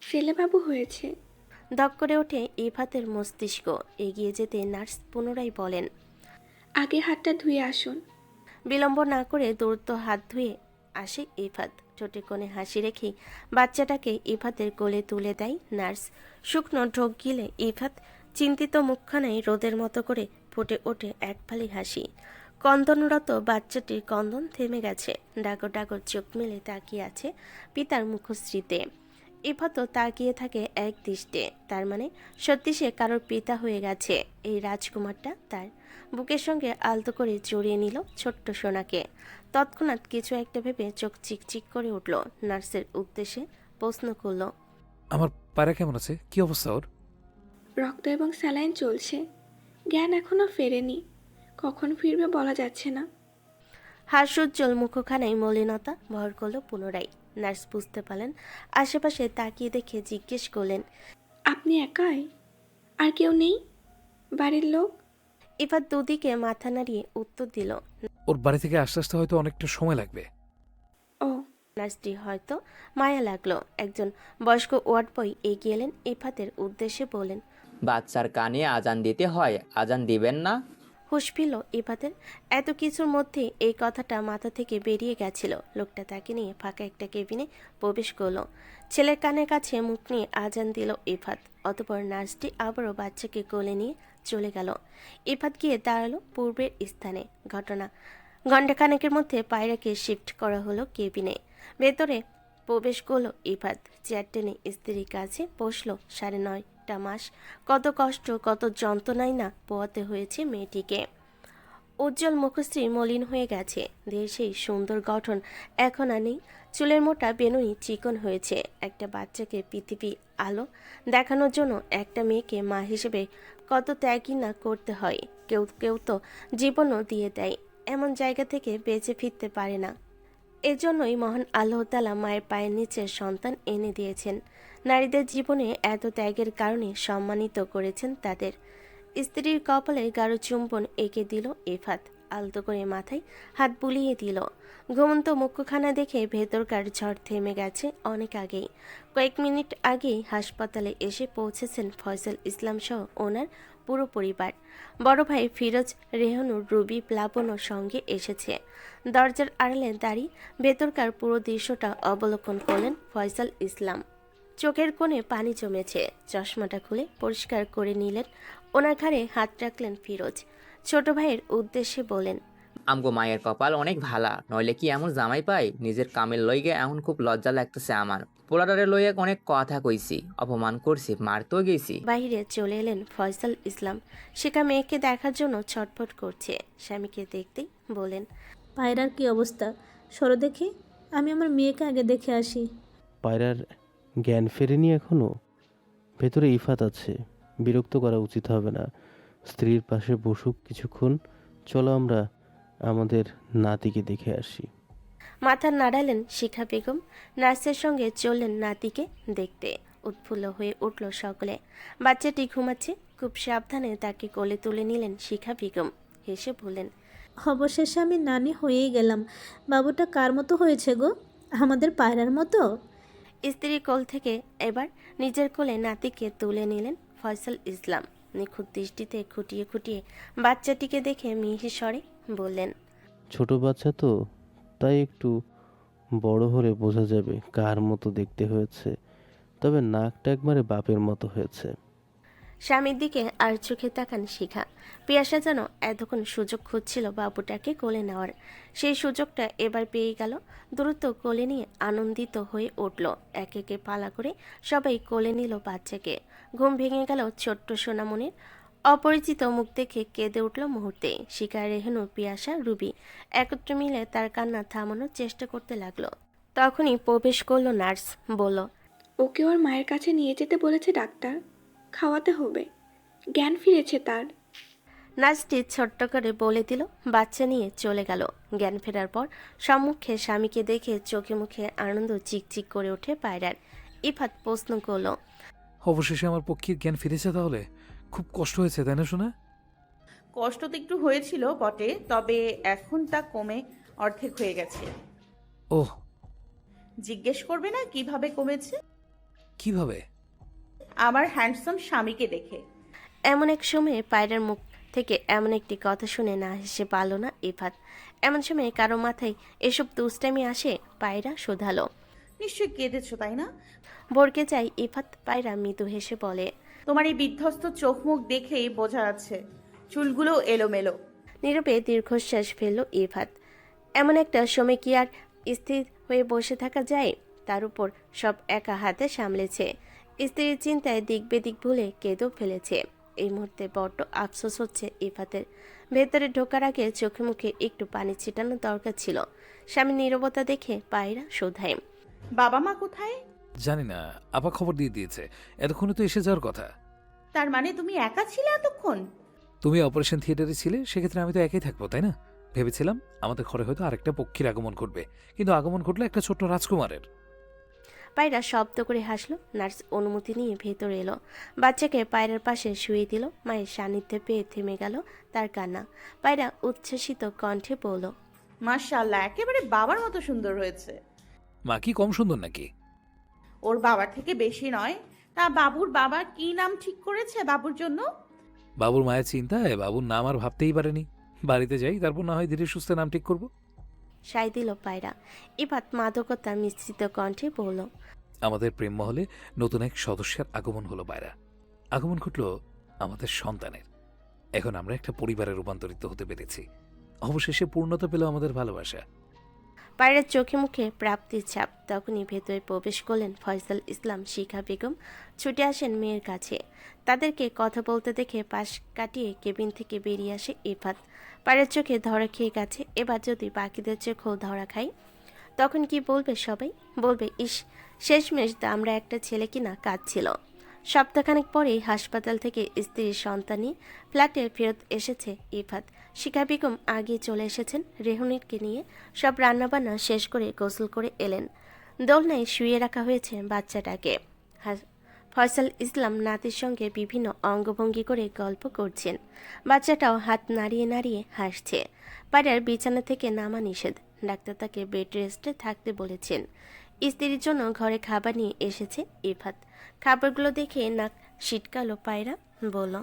ছেলেবাবু হয়েছে। দক করে ওঠে ইফাতের মস্তিষ্ক। এগিয়ে যেতে নার্স পুনরায় বলেন, আগে হাতটা ধুয়ে আসুন। বিলম্ব না করে দ্রুত হাত ধুয়ে আসে ইফাত। ঠোঁটে কোণে হাসি রেখেই বাচ্চাটাকে ইফাতের কোলে তুলে দেয় নার্স। শুকনো ঢোক গিলে ইফাত চিন্তিত মুখখানায় রোদের মতো করে ফুটে ওঠে এক ফালি হাসি। কন্দনরত বাচ্চাটির কন্দন থেমে গেছে। ডাগর ডাগর চোখ মেলে তাকিয়ে আছে পিতার মুখশ্রীতে। ইফাতও তাকিয়ে থাকে এক দৃষ্টে। তার মানে সত্যি সে কারোর পিতা হয়ে গেছে। এই রাজকুমারটা তার। বুকের সঙ্গে আলতো করে জড়িয়ে নিল ছোট্ট সোনাকে। তৎক্ষণাৎ কিছু একটা ভেবে চোখ চিকচিক করে উঠল। নার্সের উদ্দেশ্যে প্রশ্ন করল, আমার পায়রা কেমন আছে? কি অবস্থা ওর? রক্ত এবং স্যালাইন চলছে, জ্ঞান এখনো ফেরেনি, কখন ফিরবে বলা যাচ্ছে না। হাস্যোজ্জ্বল মুখখানায় মলিনতা ভর করল পুনরায়। নার্স বুঝতে পারলেন আশেপাশে তাকিয়ে দেখে জিজ্ঞেস করলেন, আপনি একাই? আর কেউ নেই? বাড়ির লোক? ইফাত দুদিকে মাথা নাড়িয়ে উত্তর দিল, ওর বাড়ি থেকে আস্তে আস্তে হয়তো অনেকটা সময় লাগবে। ও। নার্সটি হয়তো মায়া লাগলো। একজন বয়স্ক ওয়ার্ড বয় এগিয়ে এলেন ইফাতের উদ্দেশ্যে বলেন, বাচ্চার কানে আজান দিতে হয়, আজান দিবেন না? হুঁশ ফিরল ইফাতের। এত কিছুর মধ্যে এই কথাটা মাথা থেকে বেরিয়ে গেছিল। লোকটা তাকে নিয়ে ফাঁকা একটা কেবিনে প্রবেশ করলো। ছেলের কানের কাছে মুখ নিয়ে আজান দিল ইফাত। অতঃপর নার্সটি আবারও বাচ্চাকে কোলে নিয়ে চলে গেল। ইফাত গিয়ে দাঁড়ালো পূর্বের স্থানে। ঘণ্টাখানেকের মধ্যে পায়রাকে শিফট করা হলো কেবিনে। ভেতরে প্রবেশ করলো ইফাত। চেয়ার টেনে স্ত্রীর কাছে বসলো। 9.5 মাস কত কষ্ট, কত যন্ত্রণাই না পোয়াতে হয়েছে মেয়েটিকে। উজ্জ্বল মুখশ্রী মলিন হয়ে গেছে। দেহের সেই সুন্দর গঠন এখন আর নেই। চুলের মোটা বেনুনি চিকন হয়েছে। একটা বাচ্চাকে পৃথিবী আলো দেখানোর জন্য একটা মেয়েকে মা হিসেবে কত ত্যাগই না করতে হয়। কেউ কেউ তো জীবনও দিয়ে দেয়। এমন জায়গা থেকে বেঁচে ফিরতে পারে না। এজন্যই মহান আল্লাহ তাআলা মায়ের পায়ের নিচে সন্তান এনে দিয়েছেন। নারীদের জীবনে এত ত্যাগের কারণে সম্মানিত করেছেন তাদের। স্ত্রীর কপালে গাঢ় চুম্বন এঁকে দিল ইফাত। আলতো করে মাথায় হাত বুলিয়ে দিল। ঘুমন্ত মুখখানা দেখে ভেতরকার ঝড় থেমে গেছে অনেক আগেই। কয়েক মিনিট আগেই হাসপাতালে এসে পৌঁছেছেন ফয়সাল ইসলাম সহ ওনার পুরো পরিবার। বড় ভাই ফিরোজ, রেহানুর, রুবি, প্লাবনও সঙ্গে এসেছে। দরজার আড়ালে দাঁড়িয়ে ভেতরকার পুরো দৃশ্যটা অবলোকন করলেন ফয়সাল ইসলাম। চোখের কোণে পানি জমেছে। চশমাটা খুলে পরিষ্কার করে নিলেন। ওনার ঘাড়ে হাত রাখলেন ফিরোজ। ছোট ভাইয়ের উদ্দেশ্যে বলেন, আমগো মায়ের কপাল অনেক ভালা, নইলে কি এমন জামাই পাই? নিজের কামের লইগে এখন খুব লজ্জা লাগতেছে আমার। পোলাডারে লইয়া অনেক কথা কইছি, অপমান করছি, মারতেও গেছি। বাইরে চলে এলেন ফয়সাল ইসলাম। শিখা মেয়েকে দেখার জন্য ছটফট করছে। স্বামীকে দেখতেই বলেন, পায়রার কি অবস্থা? সরো দেখি, আমি আমার মেয়েকে আগে দেখে আসি। পায়রার জ্ঞান ফেরেনি এখনো? ভেতরে ইফাত আছে, বিরক্ত করা উচিত হবে না। স্ত্রীর পাশে বসুক কিছুক্ষণ। চলো আমরা আমাদের নাতিকে দেখে আসি। মাথা নাড়ালেন শিখা বেগম। নার্সের সঙ্গে চললেন নাতিকে দেখতে। উৎফুল্ল হয়ে উঠল সকলে। বাচ্চাটি ঘুমাচ্ছে। খুব সাবধানে তাকে কোলে তুলে নিলেন শিখা বেগম। হেসে বললেন, অবশেষে আমি নানি হয়েই গেলাম। বাবুটা কার মতো হয়েছে গো? আমাদের পায়রার মতো? স্ত্রীর কোল থেকে এবার নিজের কোলে নাতিকে তুলে নিলেন ফয়সাল ইসলাম। নিখুঁত দৃষ্টিতে খুঁটিয়ে খুঁটিয়ে বাচ্চাটিকে দেখে মিহি স্বরে বললেন, ছোট বাচ্চা তো, তাই একটু বড় হলে বোঝা যাবে কার মতো দেখতে হয়েছে। তবে নাকটা একবারে বাপের মতো হয়েছে। স্বামীর দিকে আর চোখে তাকান শিখা। পিয়াসা যেন এতক্ষণ সুযোগ খুঁজছিল বাবুটাকে কোলে নেওয়ার, সেই সুযোগটা এবার পেয়ে গেল। দ্রুত কোলে নিয়ে আনন্দিত হয়ে উঠল। একে একে পালা করে সবাই কোলে নিল বাচ্চাকে। ঘুম ভেঙে গেল ছোট্ট সোনামণির। অপরিচিত মুখ দেখে কেঁদে উঠল মুহূর্তে। শিখা, রেহানু, পিয়াসা, রুবি একত্রে মিলে তার কান্না থামানোর চেষ্টা করতে লাগলো। তখনই প্রবেশ করলো নার্স, বলল, ওকে ওর মায়ের কাছে নিয়ে যেতে বলেছে ডাক্তার, খাওয়াতে হবে, জ্ঞান ফিরেছে তার। নার্সটি ছোট্ট করে বলে দিল। বাচ্চা নিয়ে চলে গেল। জ্ঞান ফেরার পর সম্মুখে স্বামীকে দেখে চোখে মুখে আনন্দ চিকচিক করে ওঠে পায়রার। ইফাত প্রশ্ন করল, অবশেষে আমার পক্ষীর জ্ঞান ফিরেছে তাহলে? খুব কষ্ট হয়েছে তাই না শোনা? কষ্ট তো একটু হয়েছিল বটে, তবে এখন তা কমে অর্ধেক হয়ে গেছে। ওহ, জিজ্ঞেস করবে না কিভাবে কমেছে? কিভাবে? আমার হ্যান্ডসাম স্বামীকে দেখে। এমন এক সময়ে পায়রার মুখ থেকে এমন একটি কথা শুনে না হেসে পারল না ইফাত। এমন সময়ে কারো মাথায় এসব দুষ্টামি আসে? পায়রা শোধালো। নিশ্চয়ই কেঁদেছো তাই না? ভরকে যায় ইফাত। পায়রা মৃদু হেসে বলে, তোমার এই বিধ্বস্ত চোখ মুখ দেখেই বোঝা যাচ্ছে, চুলগুলো এলোমেলো। নীরবে দীর্ঘশ্বাস ফেলল ইফাত। এমন একটা সময় কি আর স্থির হয়ে বসে থাকা যায়? তার উপর সব একা হাতে সামলেছে। স্ত্রীর চিন্তায় দিক বেদিক ভুলে কেঁদেও ফেলেছে। এই মুহূর্তে বড্ড আফসোস হচ্ছে ইফাতের। ভেতরে ঢোকার আগে চোখে মুখে একটু পানি ছিটানো দরকার ছিল। স্বামীর নীরবতা দেখে পায়রা শোধায়, বাবা মা কোথায়? জানি না, আপা খবর দিয়ে দিয়েছে। এতক্ষণে তো এসে যাওয়ার কথা। তার মানে তুমি একা ছিলে এতক্ষণ? তুমি অপারেশন থিয়েটারে ছিলে, সেক্ষেত্রে আমি তো একাই থাকবো তাই না? ভেবেছিলাম আমাদের ঘরে হয়তো আরেকটা পক্ষীর আগমন ঘটবে, কিন্তু আগমন ঘটলো একটা ছোট্ট রাজকুমারের। পায়রা শব্দ করে হাসলো। নার্স অনুমতি নিয়ে ভেতরে এলো। বাচ্চাকে পায়রার পাশে শুয়ে দিল। মায়ের সান্নিধ্যে পেয়ে থেমে গেল তার কান্না। পায়রা উচ্ছ্বসিত কণ্ঠে বলল, মাশাআল্লাহ, একেবারে বাবার মতো সুন্দর হয়েছে। মা কি কম সুন্দর নাকি? ওর বাবার থেকে বেশি নয়। তা বাবুর বাবা কি নাম ঠিক করেছে বাবুর জন্য? বাবুর মায়ের চিন্তায় বাবুর নাম আর ভাবতেই পারেনি। বাড়িতে যাই, তারপর না হয় ধীরে সুস্থে নাম ঠিক করবো। সাই দিল পায়রা। ইফাত মাদকতা মিশ্রিত কণ্ঠে বলল, আমাদের প্রেম মহলে নতুন এক সদস্যের আগমন হলো পায়রা। আগমন ঘটলো আমাদের সন্তানের। এখন আমরা একটা পরিবারে রূপান্তরিত হতে পেরেছি। অবশেষে পূর্ণতা পেল আমাদের ভালোবাসা। পায়রার চোখে মুখে প্রাপ্তির ছাপ। তখনই ভেতরে প্রবেশ করলেন ফয়সাল ইসলাম, শিখা বেগম ছুটে আসেন মেয়ের কাছে। তাদেরকে কথা বলতে দেখে পাশ কাটিয়ে কেবিন থেকে বেরিয়ে আসে ইফাত। পায়রার চোখে ধরা খেয়ে গেছে। এবার যদি বাকিদের চোখেও ধরা খাই, তখন কি বলবে সবাই? বলবে, ইস, শেষমেশ আমরা একটা ছেলে কিনা কাঁদছিল। সপ্তাহখানেক পরেই হাসপাতাল থেকে স্ত্রীর সন্তান নিয়ে ফ্ল্যাটে ফেরত এসেছে ইফাত। শিখা বেগম আগে চলে এসেছেন রেহনিরকে নিয়ে। সব রান্নাবান্না শেষ করে গোসল করে এলেন। দোলনায় শুয়ে রাখা হয়েছে বাচ্চাটাকে। ফয়সাল ইসলাম নাতির সঙ্গে বিভিন্ন অঙ্গভঙ্গি করে গল্প করছেন। বাচ্চাটাও হাত নাড়িয়ে নাড়িয়ে হাসছে। পাড়ার বিছানা থেকে নামা নিষেধ। ডাক্তার তাকে বেড রেস্টে থাকতে বলেছেন। স্ত্রীর জন্য ঘরে খাবার নিয়ে এসেছে ইফাত। খাবারগুলো দেখে নাক সিটকালো পায়রা। বলল,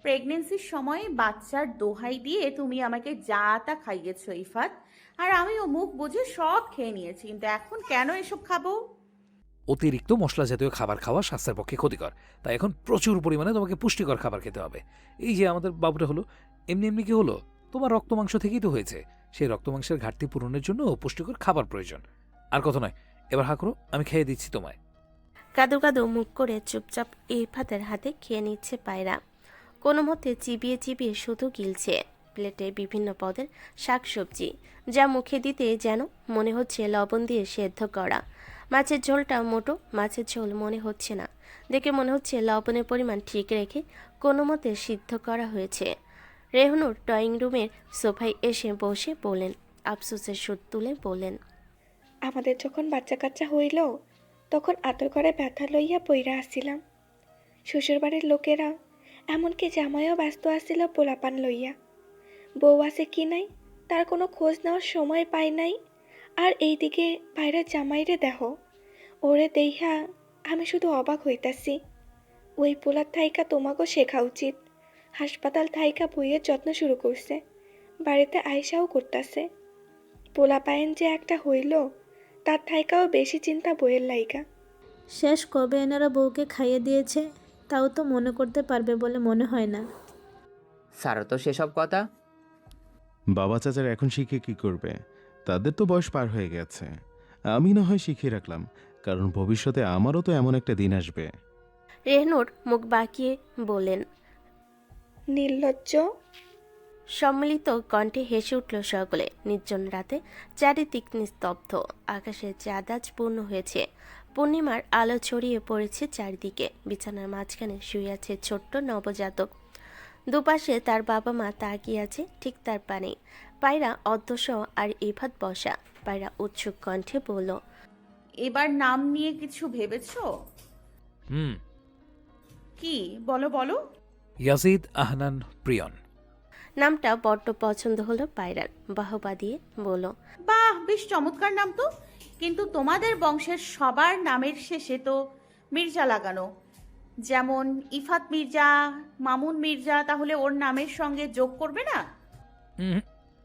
প্রেগনেন্সির সময় বাচ্চার দোহাই দিয়ে তুমি আমাকে যা তা খাইয়েছো ইফাত, আর আমিও মুখ বুঝে সব খেয়ে নিয়েছি, কিন্তু এখন কেন এসব খাবো? অতিরিক্ত মশলা জাতীয় খাবার খাওয়া স্বাস্থ্যের পক্ষে ক্ষতিকর। তাই এখন প্রচুর পরিমাণে তোমাকে পুষ্টিকর খাবার খেতে হবে। এই যে আমাদের বাবুটা হলো, এমনি এমনি কি হলো? তোমার রক্ত মাংস থেকেই তো হয়েছে। সেই রক্ত মাংসের ঘাটতি পূরণের জন্য পুষ্টিকর খাবার প্রয়োজন। আর কথা নয়, এবার হা করো, আমি খেয়ে দিচ্ছি তোমায়। কাদো কাদো মুখ করে চুপচাপ ইফাতের হাতে খেয়ে নিচ্ছে পায়রা। কোনো মতে চিবিয়ে চিবিয়ে শুধু গিলছে। প্লেটে বিভিন্ন পদের শাকসবজি, যা মুখে দিতে যেন মনে হচ্ছে লবণ দিয়ে সেদ্ধ করা। মাছের ঝোলটা মোটো মাছের ঝোল মনে হচ্ছে না। দেখে মনে হচ্ছে লবণের পরিমাণ ঠিক রেখে কোনো মতে সিদ্ধ করা হয়েছে। রেহনুর ড্রয়িং রুমের সোফায় এসে বসে বললেন, আফসোসের সুর তুলে বললেন, আমাদের যখন বাচ্চা কাচ্চা হইল, তখন আতর ঘরে ব্যথা লইয়া পইরা আসছিলাম। শ্বশুরবাড়ির লোকেরা, এমনকি জামাইও ব্যস্ত আসছিল পোলাপান লইয়া। বউ আছে কি নাই তার কোনো খোঁজ নেওয়ার সময় পাই নাই। আর এইদিকে পায়রা জামাইরে দেহ, ওরে দেইহা আমি শুধু অবাক হইতাছি। ওই পোলার থাইকা তোমাকেও শেখা উচিত। হাসপাতাল থাইকা বইয়ের যত্ন শুরু করছে, বাড়িতে আয়সাও করতেছে। পোলাপায়েন যে একটা হইল তার থাইকাও বেশি চিন্তা বইয়ের লাইগা। শেষ কবে এনারা বউকে খাইয়ে দিয়েছে তাও তো মনে করতে পারবে বলে মনে হয় না। স্যারও তো সেসব কথা। বাবা চাচার এখন শিখে কি করবে? তাদের তো বয়স পার হয়ে গেছে। আমি না হয় শিখিয়ে রাখলাম, কারণ ভবিষ্যতে আমারও তো এমন একটা দিন আসবে। রেহনুর মুখ বাঁকিয়ে বললেন। নির্লজ্জ। সম্মিলিত কণ্ঠে হেসে উঠল সকলে। নির্জন রাতে চারিদিক নিস্তব্ধ, আকাশে চাঁদ আজ পূর্ণ হয়েছে। পূর্ণিমার আলো ছড়িয়ে পড়েছে চারিদিকে। বিছানার মাঝখানে শুয়ে আছে ছোট্ট নবজাতক। দুপাশে তার বাবা মা তাকিয়ে আছে ঠিক তার পানে। পায়রা অধ্যসহ আর ইফাত বসা। পায়রা উৎসুক কণ্ঠে বলল, এবার নাম নিয়ে কিছু ভেবেছো? হুম। কি বলো বলো। ইয়াজিদ আহনান প্রিয়ন। নামটা বড্ড পছন্দ হলো পায়রার। বাহবা দিয়ে বলল, বাহ, বেশ চমৎকার নাম তো। কিন্তু তোমাদের বংশের সবার নামের শেষে তো মির্জা লাগানো, যেমন ইফাত মির্জা, মামুন মির্জা, তাহলে ওর নামের সঙ্গে যোগ করবে না?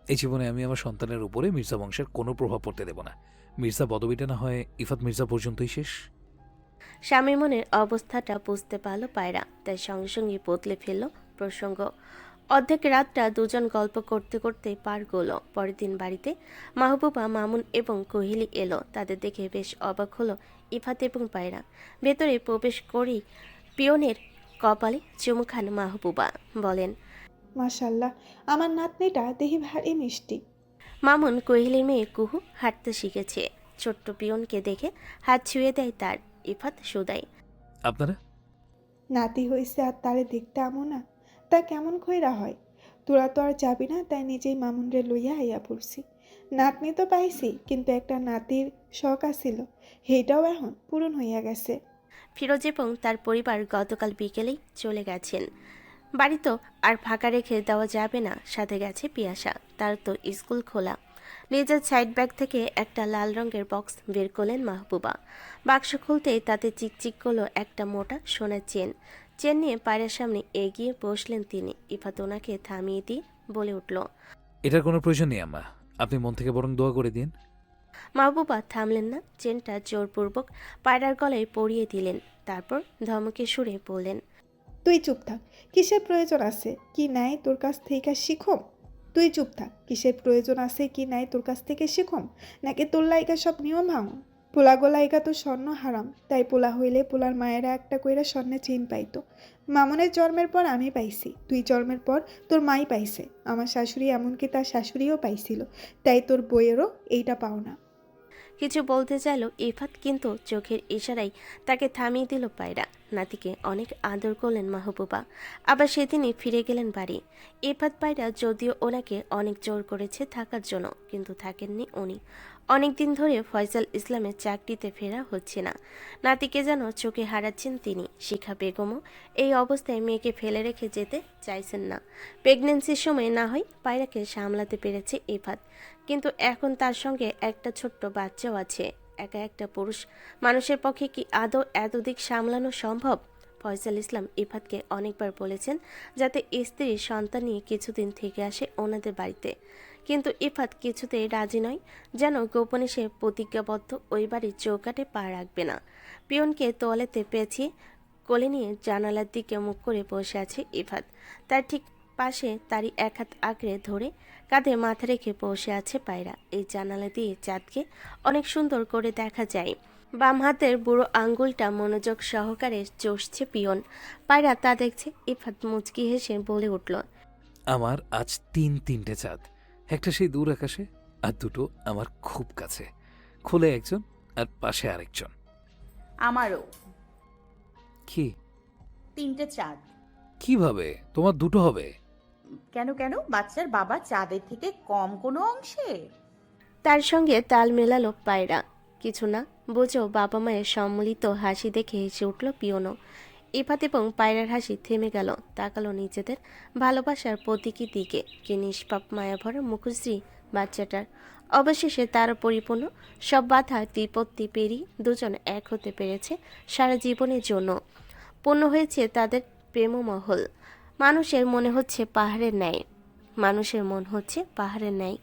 এই জীবনে আমি আমার সন্তানের উপরে মির্জা বংশের কোনো প্রভাব পড়তে দেব না। মির্জা পদবিটা না হয় ইফাত মির্জা পর্যন্তই শেষ। স্বামী মনের অবস্থাটা বুঝতে পারল পায়রা, তাই সঙ্গে সঙ্গে বদলে ফেলল প্রসঙ্গ। অর্ধেক রাতটা দুজন গল্প করতে করতে পার গেল। পরের দিন বাড়িতে মাহবুবা, মামুন এবং কোহেলি এলো। তাদের দেখে বেশ অবাক হলো ইফাত এবং পায়রা। ভেতরে প্রবেশ করেই পিয়নের কপালে চুমু খান মাহবুবা। বলেন, মাশাল্লাহ, আমার নাতনিটা দেহি ভারী মিষ্টি। মামুন কোহেলির মেয়ে কুহু হাঁটতে শিখেছে। ছোট্ট পিয়নকে দেখে হাত ছুঁয়ে দেয় তার। ইফাত সুদাই, আপনারা? নাতি হইছে আর তারে দেখতে আমো না, তা কেমন কইরা হয়? তোরা তো আর যাবি না, তাই নিজেই মামুনরে লইয়া আইয়া পড়ছি। নাতনি তো পাইছি, কিন্তু একটা নাতির শখ আছিল, সেইটাও এখন পূরণ হইয়া গেছে। ফিরোজ এবং তার পরিবার গতকাল বিকেলেই চলে গেছেন। বাড়ি তো আর ফাঁকা রেখে দেওয়া যাবে না। সাথে গেছে পিয়াসা, তার তো স্কুল খোলা। নিজের সাইড ব্যাগ থেকে একটা লাল রঙের বক্স বের করলেন মাহবুবা। বাক্স খুলতেই তাতে চিকচিক করলো একটা মোটা সোনার চেন। চেন নিয়ে পায়ের সামনে এগিয়ে বসলেন তিনি। ইফাত ওনাকে থামিয়ে দিয়ে বলে উঠল, এটার কোনো প্রয়োজন নেই আম্মা, আপনি মন থেকে বরং দোয়া করে দিন। মাহবুবা থামলেন না, চেনটা জোরপূর্বক পায়রার গলায় পরিয়ে দিলেন। তারপর ধমকে সুরে বললেন, তুই চুপ থাক, কিসের প্রয়োজন আছে কি নাই তোর কাছ থেকে শিখম? তুই চুপ থাক, কিসের প্রয়োজন আছে কি নাই তোর কাছ থেকে শিখম? নাকি তোর লাইগা সব নিয়ম ভাঙন? পোলা গোলাইগা তো স্বর্ণ হারাম, তাই পোলা হইলে পোলার মায়েরা একটা কইরা স্বর্ণে চেন পাইতো। মামনের জন্মের পর আমি পাইছি, তুই জন্মের পর তোর মাই পাইছে, আমার শাশুড়ি এমনকি তার শাশুড়িও পাইছিল, তাই তোর বইয়েরও এইটা পাও না। কিছু বলতে চাইল ইফাত, কিন্তু চোখের ইশারায় তাকে থামিয়ে দিল পায়রা। নাতিকে অনেক আদর করলেন মাহবুবা। আবার সেদিনই ফিরে গেলেন বাড়ি। ইফাত পায়রা যদিও ওনাকে অনেক জোর করেছে থাকার জন্য, কিন্তু থাকেননি উনি। অনেকদিন ধরে ফয়সাল ইসলামের চাকরিতে ফেরা হচ্ছে না। নাতিকে যেন চোখে হারাচ্ছেন তিনি। শিখা বেগমও এই অবস্থায় মেয়েকে ফেলে রেখে যেতে চাইছেন না। প্রেগনেন্সির সময় না হয় পায়রাকে সামলাতে পেরেছে ইফাত, কিন্তু এখন তার সঙ্গে একটা ছোট্ট বাচ্চাও আছে। একা একটা পুরুষ মানুষের পক্ষে কি আদৌ এত দিক সামলানো সম্ভব? ফয়সাল ইসলাম ইফাতকে অনেকবার বলেছেন যাতে স্ত্রীর সন্তান নিয়ে কিছুদিন থেকে আসে ওনাদের বাড়িতে, কিন্তু ইফাত কিছুতেই রাজি নয়। যেন গোপনে সে প্রতিজ্ঞাবদ্ধ ওই বাড়ির চৌকাটে পা রাখবে না। পিয়নকে তোয়ালেতে পেঁচিয়ে কোলে নিয়ে জানালার দিকে মুখ করে বসে আছে ইফাত। তার ঠিক পাশে তারই এক হাত আঁকড়ে ধরে কাঁধে মাথা রেখে বসে আছে পায়রা। এই জানালা দিয়ে চাঁদকে অনেক সুন্দর করে দেখা যায়। বাম হাতের বুড়ো আঙ্গুলটা মনোযোগ সহকারে চষছে পিয়ন। পায়রা তা দেখছে। ইফাত মুচকি হেসে বলে উঠল, আমার আজ তিনটে চাঁদ, একটা সেই দূর আকাশে আর দুটো আমার খুব কাছে। খুলে একজন আর পাশে আরেকজন। আমারও কি? 3টে চাঁদ। কিভাবে তোমার দুটো হবে? কেন কেন, বাচ্চার বাবা চাঁদের থেকে কম কোনো অংশে? তার সঙ্গে তাল মেলালো পায়রা। কিছু না বুঝেও বাবা মায়ের সম্মিলিত হাসি দেখে হেসে উঠল পিয়নও। ইফাত এবং পায়রার হাসি থেমে গেল। তাকালো নিজেদের ভালোবাসার প্রতীকী দিকে। কি নিষ্পাপ মায়াভরা মুখশ্রী বাচ্চাটার। অবশেষে তার পরিপূর্ণ সব বাধা বিপত্তি পেরিয়ে দুজন এক হতে পেরেছে সারা জীবনের জন্য। পূর্ণ হয়েছে তাদের প্রেমমহল। মানুষের মনে হচ্ছে পাহাড়ের ন্যায়, মানুষের মন হচ্ছে পাহাড়ের ন্যায়।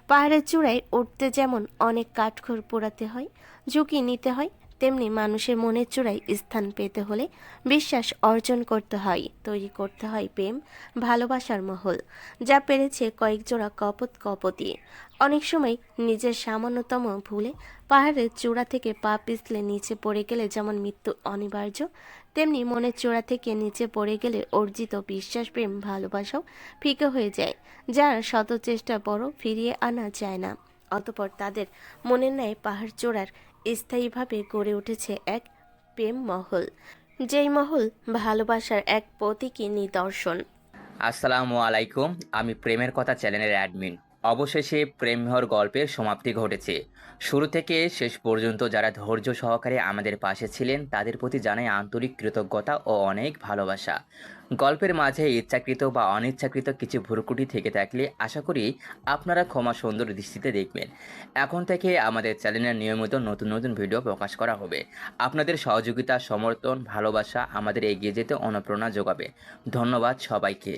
পাহাড়ের চূড়ায় উঠতে যেমন অনেক কাঠখড় পোড়াতে হয়, ঝুঁকি নিতে হয়, তেমনি মানুষের মনের চূড়ায় স্থান পেতে হলে বিশ্বাস অর্জন করতে হয়, তৈরি করতে হয় প্রেম ভালোবাসার মহল, যা পেরেছে কয়েক জোড়া কপতি। অনেক সময় নিজের সামান্যতম ভুলে পাহাড়ের চূড়া থেকে পা পিছলে নিচে পড়ে গেলে যেমন মৃত্যু অনিবার্য, তেমনি মনের চূড়া থেকে নিচে পড়ে গেলে অর্জিত বিশ্বাস প্রেম ভালোবাসাও ফিকে হয়ে যায়, যার শত চেষ্টা বড় ফিরিয়ে আনা যায় না। অতপর তাদের মনের ন্যায় পাহাড় চূড়ার স্থায়ীভাবে গড়ে উঠেছে এক প্রেম মহল, যেই মহল ভালোবাসার এক প্রতীকী নিদর্শন। আসসালামু আলাইকুম, আমি প্রেমের কথা চ্যানেলের অ্যাডমিন। অবশেষে প্রেমহর গল্পের সমাপ্তি ঘটেছে। শুরু থেকে শেষ পর্যন্ত যারা ধৈর্য সহকারে আমাদের পাশে ছিলেন তাদের প্রতি জানাই আন্তরিক কৃতজ্ঞতা ও অনেক ভালোবাসা। গল্পের মাঝে ইচ্ছাকৃত বা অনিচ্ছাকৃত কিছু ভুরকুটি থেকে থাকলে আশা করি আপনারা ক্ষমা সুন্দর দৃষ্টিতে দেখবেন। এখন থেকে আমাদের চ্যানেলে নিয়মিত নতুন নতুন ভিডিও প্রকাশ করা হবে। আপনাদের সহযোগিতা, সমর্থন, ভালোবাসা আমাদের এগিয়ে যেতে অনুপ্রেরণা যোগাবে। ধন্যবাদ সবাইকে।